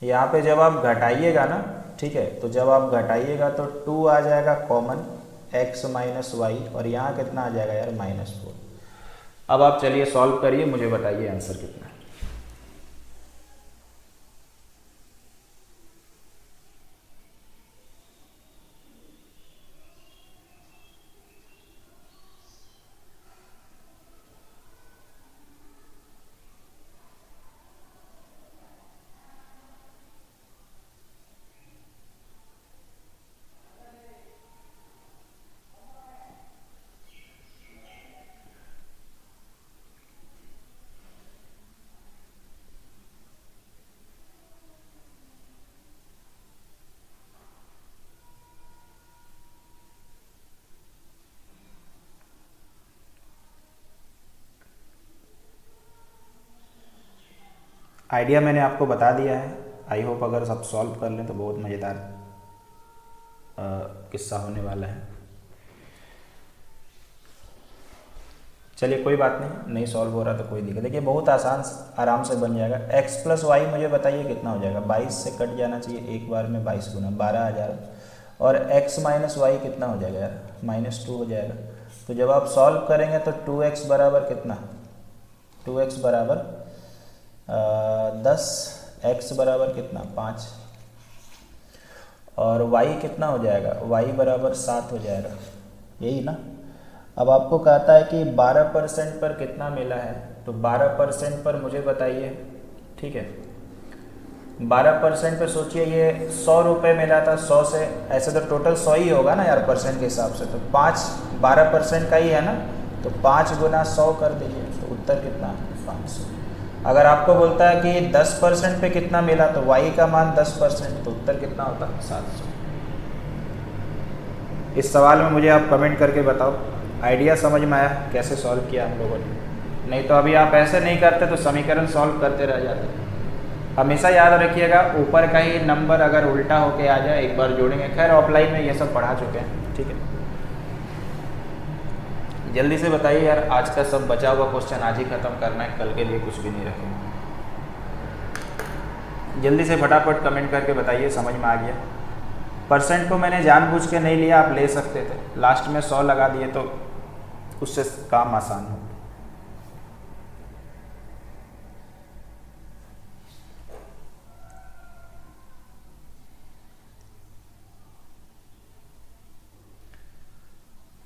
यहाँ पे जब आप घटाइएगा ना, ठीक है, तो जब आप घटाइएगा तो 2 आ जाएगा कॉमन, x माइनस वाई, और यहाँ कितना आ जाएगा यार -4। अब आप चलिए सॉल्व करिए, मुझे बताइए आंसर कितना है। आइडिया मैंने आपको बता दिया है। आई होप अगर सब सॉल्व कर लें तो बहुत मज़ेदार किस्सा होने वाला है। चलिए कोई बात नहीं सॉल्व हो रहा तो कोई दिक्कत। देखिए बहुत आसान आराम से बन जाएगा। x प्लस वाई मुझे बताइए कितना हो जाएगा। 22 से कट जाना चाहिए एक बार में, 22 गुना 12,000। और x माइनस वाई कितना हो जाएगा यार, -2 हो जाएगा। तो जब आप सॉल्व करेंगे तो 2x बराबर कितना, 2x बराबर 10, x बराबर कितना 5, और y कितना हो जाएगा, y बराबर 7 हो जाएगा, यही ना। अब आपको कहता है कि 12% पर कितना मिला है, तो 12% पर मुझे बताइए, ठीक है। 12% पे सोचिए ये 100 रुपये मिला था, 100 से ऐसे तो टोटल 100 ही होगा ना यार परसेंट के हिसाब से, तो 12% का ही है ना, तो 5 गुना 100 कर दीजिए, तो उत्तर कितना 500। अगर आपको बोलता है कि 10% पे कितना मिला, तो y का मान 10%, तो उत्तर कितना होता 700। इस सवाल में मुझे आप कमेंट करके बताओ आइडिया समझ में आया, कैसे सॉल्व किया हम लोगों ने। नहीं तो अभी आप ऐसे नहीं करते तो समीकरण सॉल्व करते रह जाते। हमेशा याद रखिएगा ऊपर का ही नंबर अगर उल्टा होके आ जाए एक बार जोड़ेंगे। खैर ऑफलाइन में ये सब पढ़ा चुके हैं, ठीक है। जल्दी से बताइए यार, आज का सब बचा हुआ क्वेश्चन आज ही खत्म करना है, कल के लिए कुछ भी नहीं रखेंगे। जल्दी से फटाफट कमेंट करके बताइए समझ में आ गया। परसेंट को मैंने जानबूझ के नहीं लिया, आप ले सकते थे, लास्ट में 100 लगा दिए तो उससे काम आसान हो।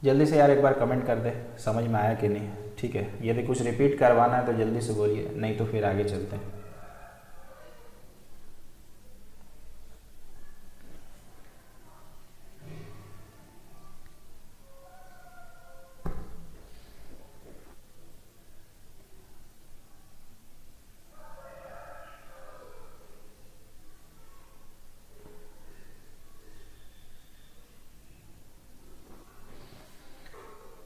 जल्दी से यार एक बार कमेंट कर दे समझ में आया कि नहीं, ठीक है। यदि कुछ रिपीट करवाना है तो जल्दी से बोलिए, नहीं तो फिर आगे चलते हैं।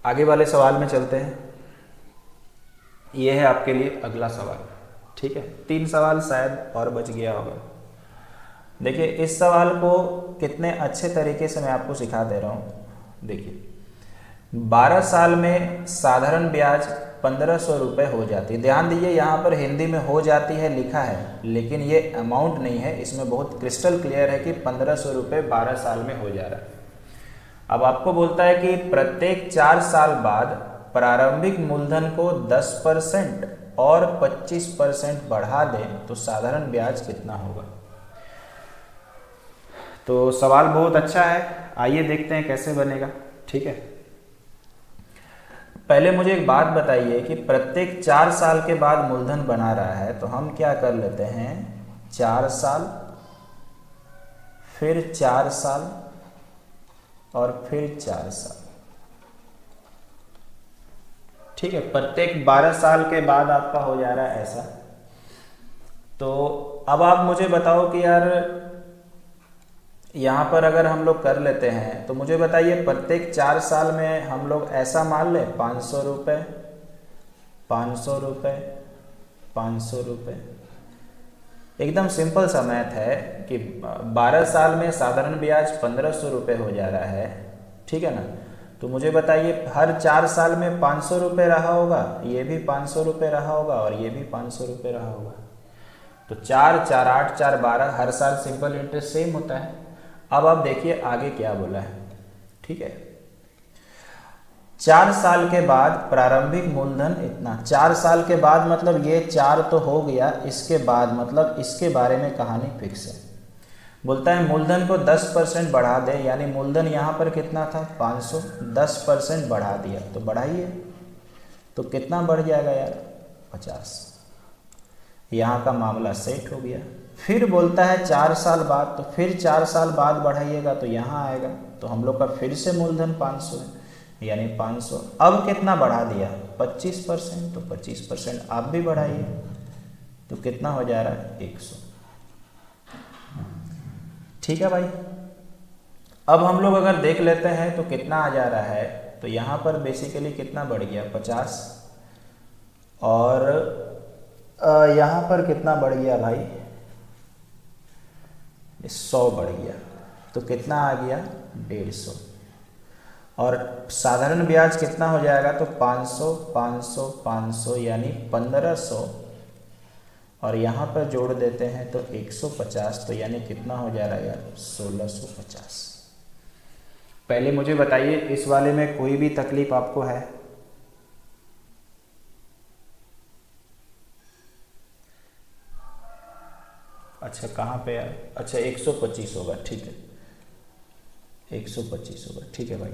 आगे वाले सवाल में चलते हैं। ये है आपके लिए अगला सवाल, ठीक है। 3 सवाल शायद और बच गया होगा। देखिए इस सवाल को कितने अच्छे तरीके से मैं आपको सिखा दे रहा हूँ। देखिए 12 साल में साधारण ब्याज 1500 रुपये हो जाती है। ध्यान दीजिए यहाँ पर हिंदी में हो जाती है लिखा है, लेकिन ये अमाउंट नहीं है, इसमें बहुत क्रिस्टल क्लियर है कि 1500 रुपये 12 साल में हो जा रहा है। अब आपको बोलता है कि प्रत्येक 4 साल बाद प्रारंभिक मूलधन को 10% और 25% बढ़ा दें तो साधारण ब्याज कितना होगा। तो सवाल बहुत अच्छा है, आइए देखते हैं कैसे बनेगा, ठीक है। पहले मुझे एक बात बताइए कि प्रत्येक 4 साल के बाद मूलधन बना रहा है, तो हम क्या कर लेते हैं, 4 साल फिर 4 साल और फिर 4 साल, ठीक है। प्रत्येक 12 साल के बाद आपका हो जा रहा है ऐसा। तो अब आप मुझे बताओ कि यार यहाँ पर अगर हम लोग कर लेते हैं तो मुझे बताइए प्रत्येक 4 साल में हम लोग ऐसा मान लें 500 रुपये 500 रुपये 500 रुपये। एकदम सिंपल सा मैथ है कि 12 साल में साधारण ब्याज 1500 रुपये हो जा रहा है, ठीक है ना। तो मुझे बताइए हर 4 साल में 500 रुपये रहा होगा, ये भी 500 रुपये रहा होगा और ये भी 500 रुपये रहा होगा। तो 4 4 8 4 12 हर साल सिंपल इंटरेस्ट सेम होता है। अब आप देखिए आगे क्या बोला है, ठीक है। 4 साल के बाद प्रारंभिक मूलधन इतना, 4 साल के बाद मतलब ये 4 तो हो गया, इसके बाद मतलब इसके बारे में कहानी फिक्स है। बोलता है मूलधन को 10% बढ़ा दे, यानी मूलधन यहाँ पर कितना था 500, 10% बढ़ा दिया तो बढ़ाइए, तो कितना बढ़ जाएगा यार 50। यहाँ का मामला सेट हो गया। फिर बोलता है 4 साल बाद, तो फिर 4 साल बाद बढ़ाइएगा तो यहाँ आएगा, तो हम लोग का फिर से मूलधन 500 है, यानी 500। अब कितना बढ़ा दिया 25%, तो 25% आप भी बढ़ाइए, तो कितना हो जा रहा है 100, ठीक है भाई। अब हम लोग अगर देख लेते हैं तो कितना आ जा रहा है, तो यहाँ पर बेसिकली कितना बढ़ गया 50 और यहाँ पर कितना बढ़ गया भाई, 100 बढ़ गया, तो कितना आ गया 150। और साधारण ब्याज कितना हो जाएगा, तो 500 500 500 यानी 1500, और यहाँ पर जोड़ देते हैं तो 150, तो यानी कितना हो जा रहा है यार 1650। पहले मुझे बताइए इस वाले में कोई भी तकलीफ आपको है? अच्छा कहाँ पे यार, अच्छा 125 होगा, ठीक है 125 होगा, ठीक है भाई।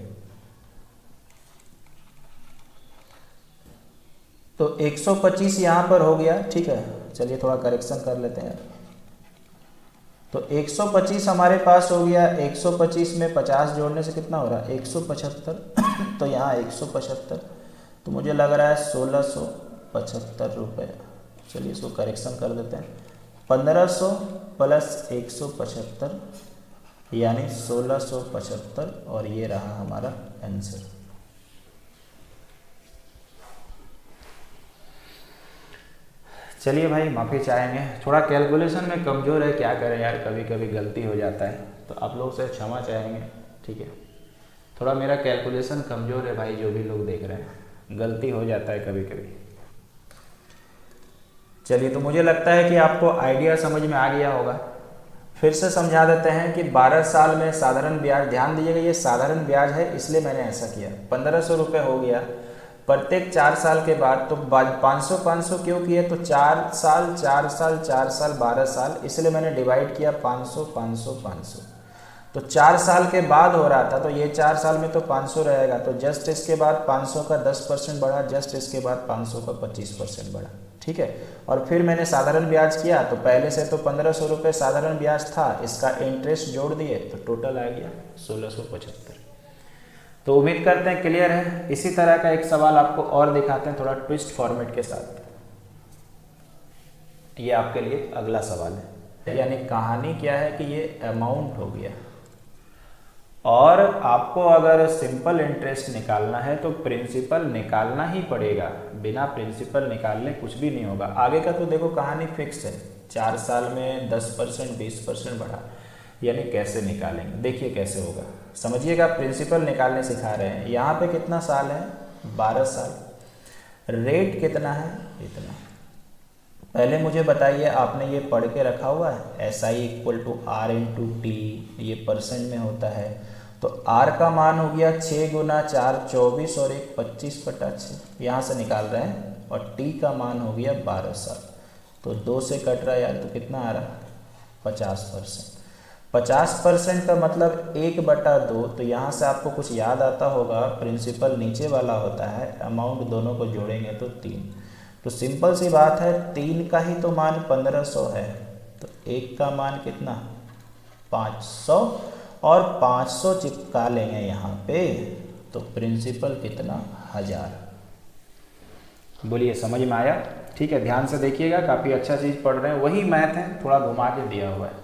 तो 125 यहाँ पर हो गया, ठीक है। चलिए थोड़ा करेक्शन कर लेते हैं। तो 125 हमारे पास हो गया, 125 में 50 जोड़ने से कितना हो रहा है 175 तो यहाँ 175, तो मुझे लग रहा है 1675 रुपये। चलिए इसको करेक्शन कर देते हैं, 1500 प्लस 175 यानी 1675, और ये रहा हमारा आंसर। चलिए भाई माफ़ी चाहेंगे, थोड़ा कैलकुलेशन में कमज़ोर है, क्या करें यार, कभी कभी गलती हो जाता है, तो आप लोग से क्षमा चाहेंगे, ठीक है। थोड़ा मेरा कैलकुलेशन कमज़ोर है भाई, जो भी लोग देख रहे हैं, गलती हो जाता है कभी कभी। चलिए तो मुझे लगता है कि आपको आइडिया समझ में आ गया होगा। फिर से समझा देते हैं कि 12 साल में साधारण ब्याज, ध्यान दीजिएगा ये साधारण ब्याज है इसलिए मैंने ऐसा किया, 1500 रुपये हो गया प्रत्येक 4 साल के बाद। तो 500 500 क्यों किए, तो 4 साल 4 साल 4 साल 12 साल, इसलिए मैंने डिवाइड किया 500 500 500। तो 4 साल के बाद हो रहा था, तो ये 4 साल में तो 500 रहेगा, तो जस्ट इसके बाद 500 का 10% बढ़ा, जस्ट इसके बाद 500 का 25% बढ़ा, ठीक है। और फिर मैंने साधारण ब्याज किया, तो पहले से तो 1500 रुपये साधारण ब्याज था, इसका इंटरेस्ट जोड़ दिए तो टोटल आ गया 1675। तो उम्मीद करते हैं क्लियर है। इसी तरह का एक सवाल आपको और दिखाते हैं थोड़ा ट्विस्ट फॉर्मेट के साथ। ये आपके लिए अगला सवाल है, यानी कहानी क्या है कि ये अमाउंट हो गया, और आपको अगर सिंपल इंटरेस्ट निकालना है तो प्रिंसिपल निकालना ही पड़ेगा, बिना प्रिंसिपल निकालने कुछ भी नहीं होगा। आगे का तो देखो कहानी फिक्स है, 4 साल में 10% 20% बढ़ा, यानी कैसे निकालेंगे, देखिए कैसे होगा, समझिएगा। प्रिंसिपल निकालने सिखा रहे हैं। यहाँ पे कितना साल है 12 साल, रेट कितना है इतना। पहले मुझे बताइए, आपने ये पढ़ के रखा हुआ है SI equal to R into T, ये परसेंट में होता है। तो R का मान हो गया 6 गुना 4 24 और 1 25/6, यहाँ से निकाल रहे हैं। और T का मान हो गया 12 साल, तो 2 से कट रहा है यार, तो कितना आ रहा 50%। 50% का मतलब 1/2, तो यहाँ से आपको कुछ याद आता होगा, प्रिंसिपल नीचे वाला होता है, अमाउंट दोनों को जोड़ेंगे तो 3। तो सिंपल सी बात है, 3 का ही तो मान 1500 है, तो 1 का मान कितना 500, और 500 चिपका लेंगे यहाँ पे, तो प्रिंसिपल कितना 1000। बोलिए समझ में आया? ठीक है, ध्यान से देखिएगा, काफ़ी अच्छा चीज़ पढ़ रहे हैं, वही मैथ है, थोड़ा घुमा के दिया हुआ है।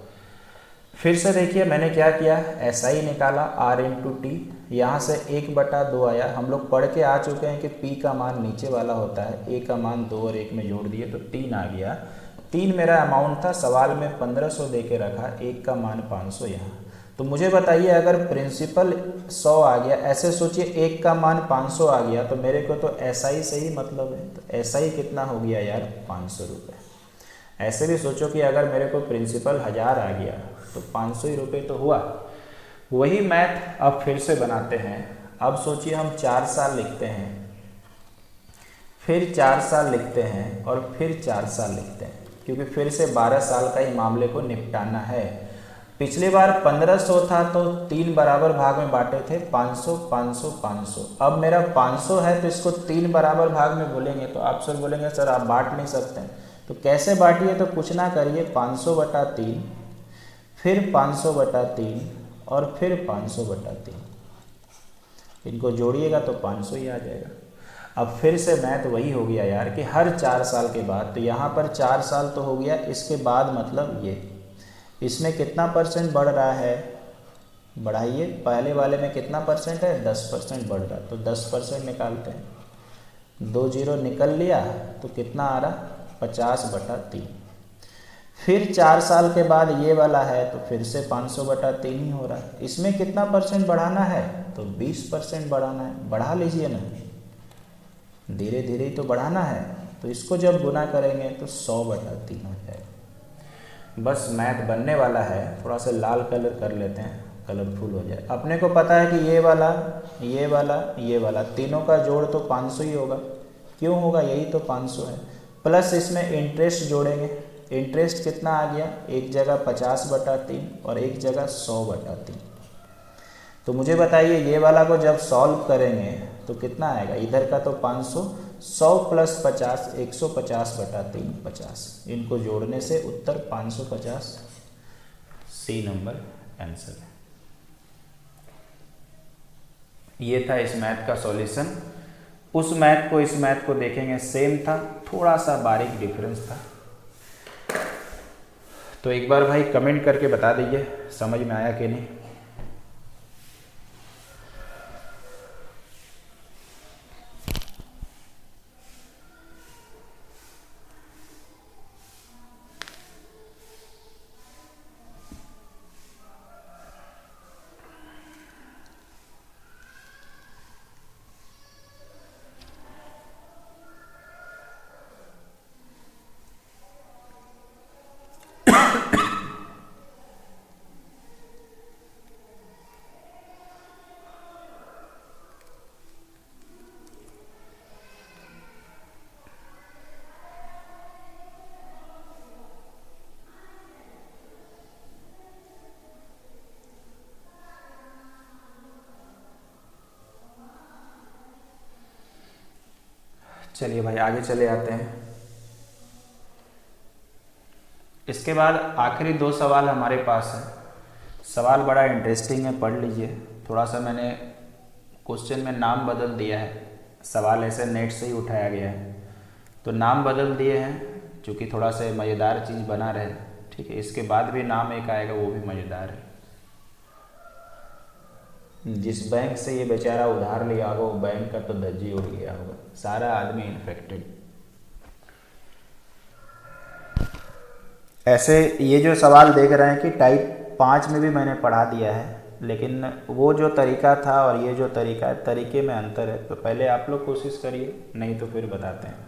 फिर से देखिए मैंने क्या किया, SI निकाला R इंटू टी, यहाँ से 1/2 आया। हम लोग पढ़ के आ चुके हैं कि P का मान नीचे वाला होता है, A का मान 2 और 1 में जोड़ दिए तो 3 आ गया। 3 मेरा अमाउंट था, सवाल में 1500 दे के रखा, 1 का मान 500 यहाँ। तो मुझे बताइए अगर प्रिंसिपल 100 आ गया, ऐसे सोचिए 1 का मान 500 आ गया, तो मेरे को तो SI से ही मतलब है, तो SI कितना हो गया यार 500 रुपये। ऐसे भी सोचो कि अगर मेरे को प्रिंसिपल 1000 आ गया तो 500 ही रुपये तो हुआ। वही मैथ अब फिर से बनाते हैं। अब सोचिए हम 4 साल लिखते हैं, फिर 4 साल लिखते हैं, और फिर 4 साल लिखते हैं, क्योंकि फिर से 12 साल का ही मामले को निपटाना है। पिछली बार 1500 था तो 3 बराबर भाग में बांटे थे, 500 500 500। अब मेरा 500 है तो इसको 3 बराबर भाग में बोलेंगे, तो आप सर बोलेंगे सर आप बांट नहीं सकते, तो कैसे बांटिए, तो कुछ ना करिए, 500/3, फिर 500/3 और फिर 500/3, इनको जोड़िएगा तो 500 ही आ जाएगा। अब फिर से मैथ वही हो गया यार कि हर 4 साल के बाद, तो यहाँ पर 4 साल तो हो गया, इसके बाद मतलब ये, इसमें कितना परसेंट बढ़ रहा है, बढ़ाइए। पहले वाले में कितना परसेंट है 10% बढ़ रहा है, तो 10% निकालते हैं, 2 जीरो निकल लिया, तो कितना आ रहा 50/3। फिर 4 साल के बाद ये वाला है तो फिर से 500/3 ही हो रहा है। इसमें कितना परसेंट बढ़ाना है? तो 20% बढ़ाना है। बढ़ा लीजिए ना, धीरे धीरे ही तो बढ़ाना है। तो इसको जब गुना करेंगे तो 100/3 हो जाएगा। बस मैथ बनने वाला है, थोड़ा सा लाल कलर कर लेते हैं, कलरफुल हो जाए। अपने को पता है कि ये वाला ये वाला ये वाला तीनों का जोड़ तो 500 ही होगा। क्यों होगा? यही तो 500 है। प्लस इसमें इंटरेस्ट जोड़ेंगे। इंटरेस्ट कितना आ गया? एक जगह 50/3 और एक जगह 100/3। तो मुझे बताइए ये वाला को जब सॉल्व करेंगे तो कितना आएगा? इधर का तो 500, 100 + 50 150/3 50। इनको जोड़ने से उत्तर 550। सी नंबर आंसर है। ये था इस मैथ का सॉल्यूशन। उस मैथ को इस मैथ को देखेंगे सेम था, थोड़ा सा बारीक डिफरेंस था। तो एक बार भाई कमेंट करके बता दीजिए समझ में आया कि नहीं। चलिए भाई आगे चले आते हैं। इसके बाद आखिरी 2 सवाल हमारे पास है। सवाल बड़ा इंटरेस्टिंग है, पढ़ लीजिए। थोड़ा सा मैंने क्वेश्चन में नाम बदल दिया है, सवाल ऐसे नेट से ही उठाया गया है तो नाम बदल दिए हैं क्योंकि थोड़ा सा मज़ेदार चीज़ बना रहे। ठीक है, इसके बाद भी नाम एक आएगा वो भी मज़ेदार है। जिस बैंक से ये बेचारा उधार लिया होगा वो बैंक का तो धज्जी उड़ गया होगा, सारा आदमी इन्फेक्टेड। ऐसे ये जो सवाल देख रहे हैं कि टाइप 5 में भी मैंने पढ़ा दिया है, लेकिन वो जो तरीका था और ये जो तरीका है, तरीके में अंतर है। तो पहले आप लोग कोशिश करिए, नहीं तो फिर बताते हैं।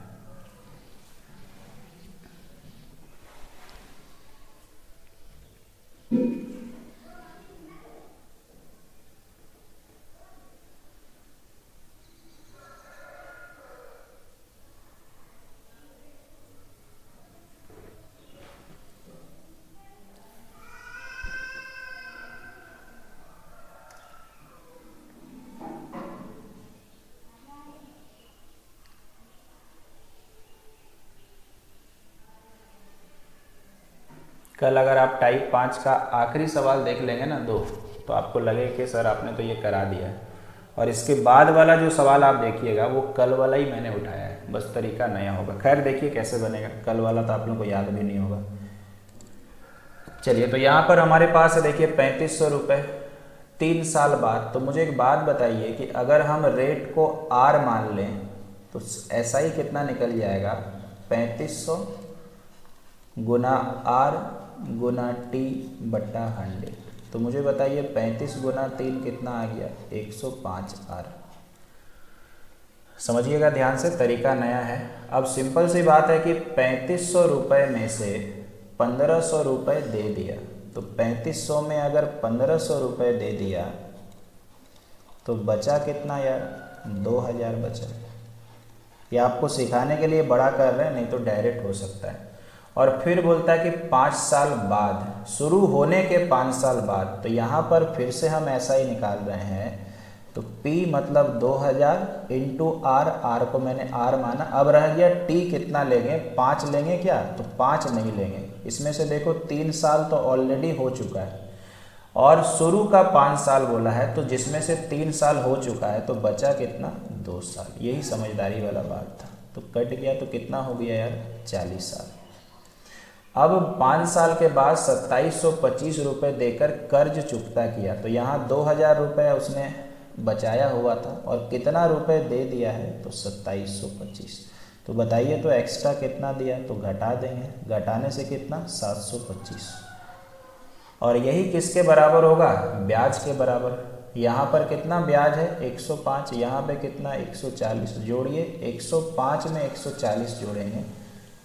कल अगर आप टाइप 5 का आखिरी सवाल देख लेंगे ना 2, तो आपको लगेगा कि सर आपने तो ये करा दिया है। और इसके बाद वाला जो सवाल आप देखिएगा वो कल वाला ही मैंने उठाया है, बस तरीका नया होगा। खैर देखिए कैसे बनेगा, कल वाला तो आप लोगों को याद भी नहीं होगा। चलिए तो यहाँ पर हमारे पास है, देखिए 3500 रुपये 3 साल बाद। तो मुझे एक बात बताइए कि अगर हम रेट को R मान लें तो ऐसा ही कितना निकल जाएगा? 3500 गुना R गुना T/100। तो मुझे बताइए 35 गुना 3 कितना आ गया? 105R। समझिएगा ध्यान से, तरीका नया है। अब सिंपल सी बात है कि 3500 रुपये में से 1500 रुपये दे दिया, तो 3500 में अगर 1500 रुपये दे दिया तो बचा कितना यार? 2000 बचा। ये आपको सिखाने के लिए बड़ा कर रहे हैं, नहीं तो डायरेक्ट हो सकता है। और फिर बोलता है कि 5 साल बाद, शुरू होने के 5 साल बाद। तो यहाँ पर फिर से हम ऐसा ही निकाल रहे हैं। तो P मतलब 2000 इंटू R को मैंने R माना। अब रह गया T कितना लेंगे? 5 लेंगे क्या? तो 5 नहीं लेंगे। इसमें से देखो 3 साल तो ऑलरेडी हो चुका है और शुरू का 5 साल बोला है, तो जिसमें से 3 साल हो चुका है तो बचा कितना? 2 साल। यही समझदारी वाला बात था। तो कट गया तो कितना हो गया यार? 40 साल। अब 5 साल के बाद 2725 रुपये देकर कर्ज चुकता किया। तो यहाँ 2000 रुपये उसने बचाया हुआ था और कितना रुपए दे दिया है? तो 2725। तो बताइए तो एक्स्ट्रा कितना दिया, तो घटा देंगे, घटाने से कितना 725। और यही किसके बराबर होगा, ब्याज के बराबर। यहाँ पर कितना ब्याज है 105, यहाँ पे कितना 140, जोड़िए 105 में 140 जोड़ेंगे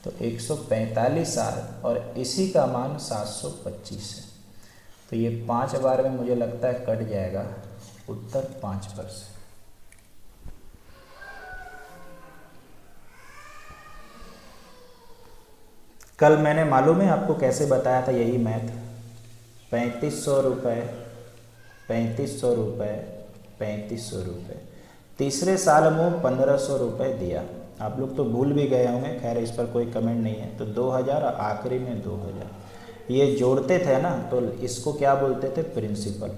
तो 145 आ, और इसी का मान 725 है। तो ये 5 बार में मुझे लगता है कट जाएगा, उत्तर 5%। कल मैंने मालूम है आपको कैसे बताया था यही मैथ, 3500 रुपये, 3500 रुपये, 3500 रुपये, तीसरे साल में 1500 रुपये दिया। आप लोग तो भूल भी गए होंगे, खैर इस पर कोई कमेंट नहीं है। तो 2000 और आखिरी में 2000, ये जोड़ते थे ना, तो इसको क्या बोलते थे, प्रिंसिपल।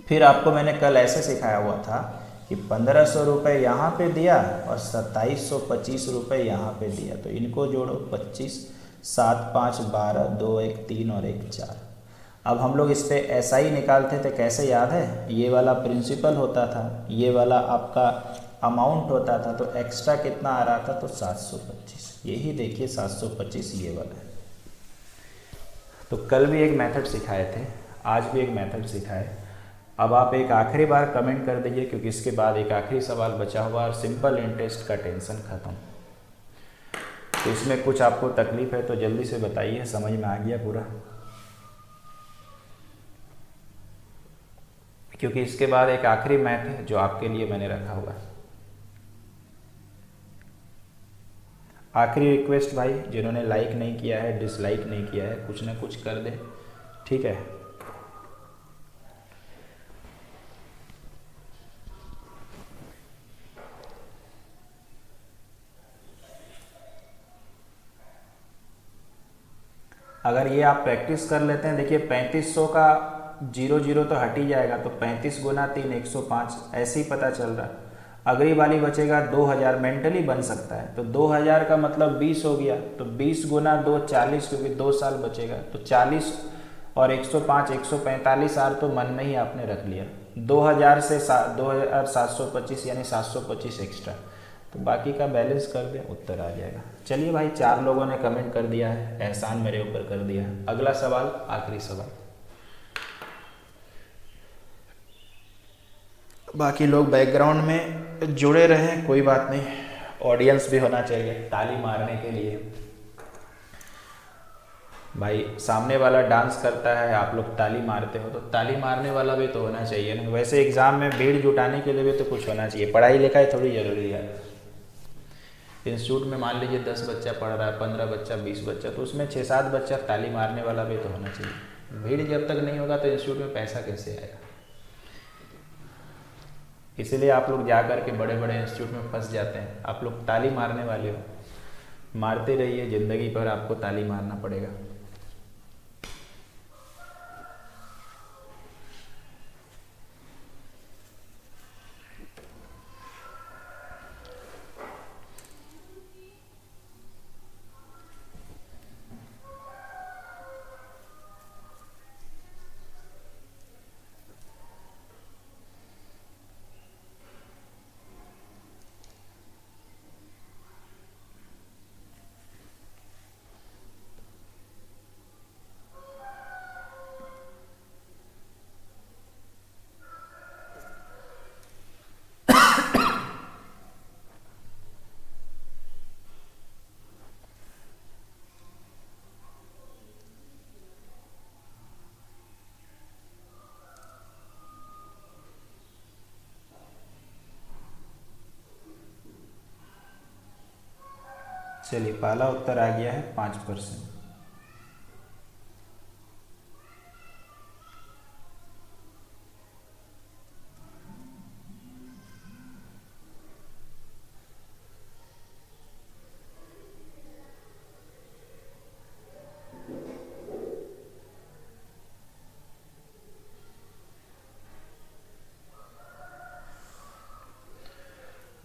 फिर आपको मैंने कल ऐसे सिखाया हुआ था कि 1500 रुपये यहाँ पे दिया और 2725 रुपये यहाँ पे दिया, तो इनको जोड़ो 25, 7 5 12, 2 1 3 और 1 4। अब हम लोग इस पे SI निकालते थे, कैसे याद है, ये वाला प्रिंसिपल होता था, ये वाला आपका अमाउंट होता था, तो एक्स्ट्रा कितना आ रहा था, तो 725। यही देखिए 725 ये वाला है। तो कल भी एक मेथड सिखाए थे, आज भी एक मेथड सिखाए। अब आप एक आखिरी बार कमेंट कर दीजिए, क्योंकि इसके बाद एक आखिरी सवाल बचा हुआ और सिंपल इंटरेस्ट का टेंशन ख़त्म। तो इसमें कुछ आपको तकलीफ है तो जल्दी से बताइए, समझ में आ गया पूरा, क्योंकि इसके बाद एक आखिरी मैथ है जो आपके लिए मैंने रखा हुआ है। आखिरी रिक्वेस्ट भाई, जिन्होंने लाइक नहीं किया है, डिसलाइक नहीं किया है, कुछ ना कुछ कर दे, ठीक है। अगर ये आप प्रैक्टिस कर लेते हैं, देखिए 3500 का 0 तो हट ही जाएगा, तो 35 गुना 3 105, ऐसे ही पता चल रहा है। अगली वाली बचेगा 2000, मेंटली बन सकता है, तो 2000 का मतलब 20 हो गया, तो 20 गुना 2 40, क्योंकि 2 साल बचेगा, तो 40 और 105 145 आर तो मन में ही आपने रख लिया। 2000 से 2725 यानी 725 एक्स्ट्रा, तो बाकी का बैलेंस कर दें, उत्तर आ जाएगा। चलिए भाई, 4 लोगों ने कमेंट कर दिया है, एहसान मेरे ऊपर कर दिया है। अगला सवाल, आखिरी सवाल। बाकी लोग बैकग्राउंड में जुड़े रहें, कोई बात नहीं, ऑडियंस भी होना चाहिए ताली मारने के लिए। भाई सामने वाला डांस करता है, आप लोग ताली मारते हो, तो ताली मारने वाला भी तो होना चाहिए ना। वैसे एग्ज़ाम में भीड़ जुटाने के लिए भी तो कुछ होना चाहिए, पढ़ाई लिखाई थोड़ी ज़रूरी है। इंस्टीट्यूट में मान लीजिए 10 बच्चा पढ़ रहा है, 15 बच्चा, 20 बच्चा, तो उसमें 6-7 बच्चा ताली मारने वाला भी तो होना चाहिए। भीड़ जब तक नहीं होगा तो इंस्टीट्यूट में पैसा कैसे आएगा। इसीलिए आप लोग जा कर के बड़े बड़े इंस्टीट्यूट में फंस जाते हैं। आप लोग ताली मारने वाले हो, मारते रहिए, ज़िंदगी भर आपको ताली मारना पड़ेगा। चलिए, पहला उत्तर आ गया है 5%।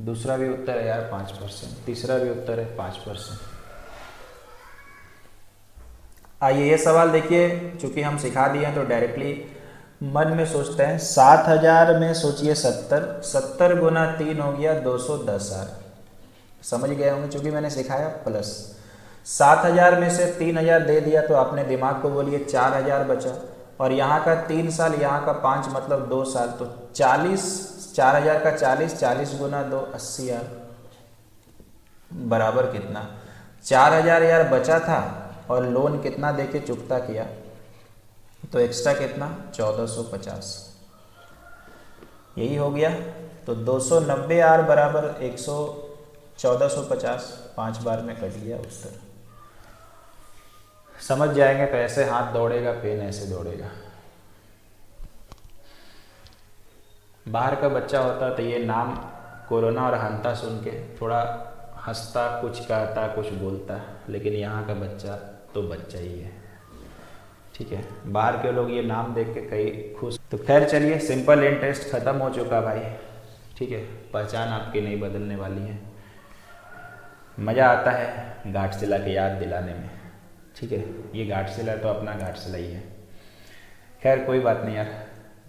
दूसरा भी उत्तर है यार 5%, तीसरा भी उत्तर है 5%। आइए ये सवाल देखिए, चूंकि हम सिखा दिए हैं तो डायरेक्टली मन में सोचते हैं। 7000 में सोचिए 70 गुना 3 हो गया 210,000। समझ गए होंगे चूँकि मैंने सिखाया प्लस। 7,000 में से 3,000 दे दिया तो अपने दिमाग को बोलिए 4,000 बचा, और यहाँ का 3 साल, यहाँ का 5 मतलब 2 साल, तो 40, 4,000 का 40, 40 गुना 2 80,000 बराबर कितना 4,000 यार बचा था, और लोन कितना देके चुकता किया, तो एक्स्ट्रा कितना 1450, यही हो गया। तो 290 यार बराबर 1450, 5 बार में कट गया उत्तर। समझ जाएंगे तो ऐसे हाथ दौड़ेगा, पेन ऐसे दौड़ेगा। बाहर का बच्चा होता तो ये नाम कोरोना और हंता सुन के थोड़ा हंसता, कुछ कहता, कुछ बोलता, लेकिन यहाँ का बच्चा तो बच्चा ही है, ठीक है। बाहर के लोग ये नाम देख के कई खुश। तो खैर चलिए, सिंपल इंटरेस्ट ख़त्म हो चुका भाई, ठीक है। पहचान आपकी नहीं बदलने वाली है। मज़ा आता है घाटशिला की याद दिलाने में, ठीक है। ये घाटशिला तो अपना घाटशिला ही है। खैर कोई बात नहीं यार।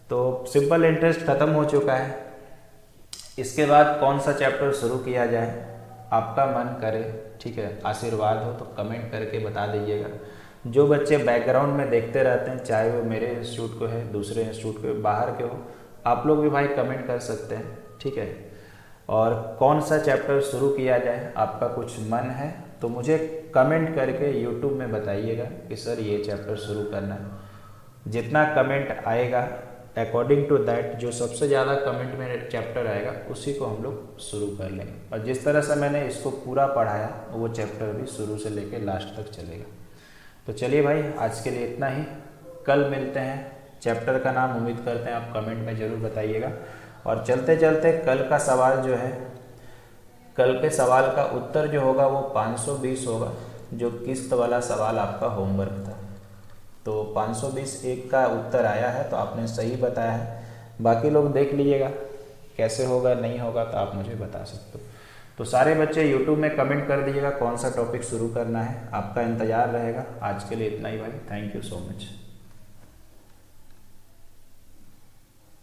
तो सिंपल इंटरेस्ट ख़त्म हो चुका है। इसके बाद कौन सा चैप्टर शुरू किया जाए, आपका मन करे, ठीक है। आशीर्वाद हो तो कमेंट करके बता दीजिएगा। जो बच्चे बैकग्राउंड में देखते रहते हैं, चाहे वो मेरे इंस्टीट्यूट को है, दूसरे इंस्टीट्यूट के, बाहर के हो, आप लोग भी भाई कमेंट कर सकते हैं, ठीक है। और कौन सा चैप्टर शुरू किया जाए, आपका कुछ मन है तो मुझे कमेंट करके यूट्यूब में बताइएगा कि सर ये चैप्टर शुरू करना है। जितना कमेंट आएगा अकॉर्डिंग टू दैट, जो सबसे ज़्यादा कमेंट में चैप्टर आएगा उसी को हम लोग शुरू कर लेंगे। और जिस तरह से मैंने इसको पूरा पढ़ाया वो चैप्टर भी शुरू से लेकर लास्ट तक चलेगा। तो चलिए भाई, आज के लिए इतना ही। कल मिलते हैं। चैप्टर का नाम उम्मीद करते हैं आप कमेंट में ज़रूर बताइएगा। और चलते चलते कल का सवाल जो है, कल के सवाल का उत्तर जो होगा वो 520 होगा, जो किस्त वाला सवाल आपका होमवर्क था। तो 520 एक का उत्तर आया है, तो आपने सही बताया है। बाकी लोग देख लीजिएगा कैसे होगा, नहीं होगा तो आप मुझे बता सकते हो। तो सारे बच्चे यूट्यूब में कमेंट कर दीजिएगा कौन सा टॉपिक शुरू करना है, आपका इंतज़ार रहेगा। आज के लिए इतना ही भाई, थैंक यू सो मच।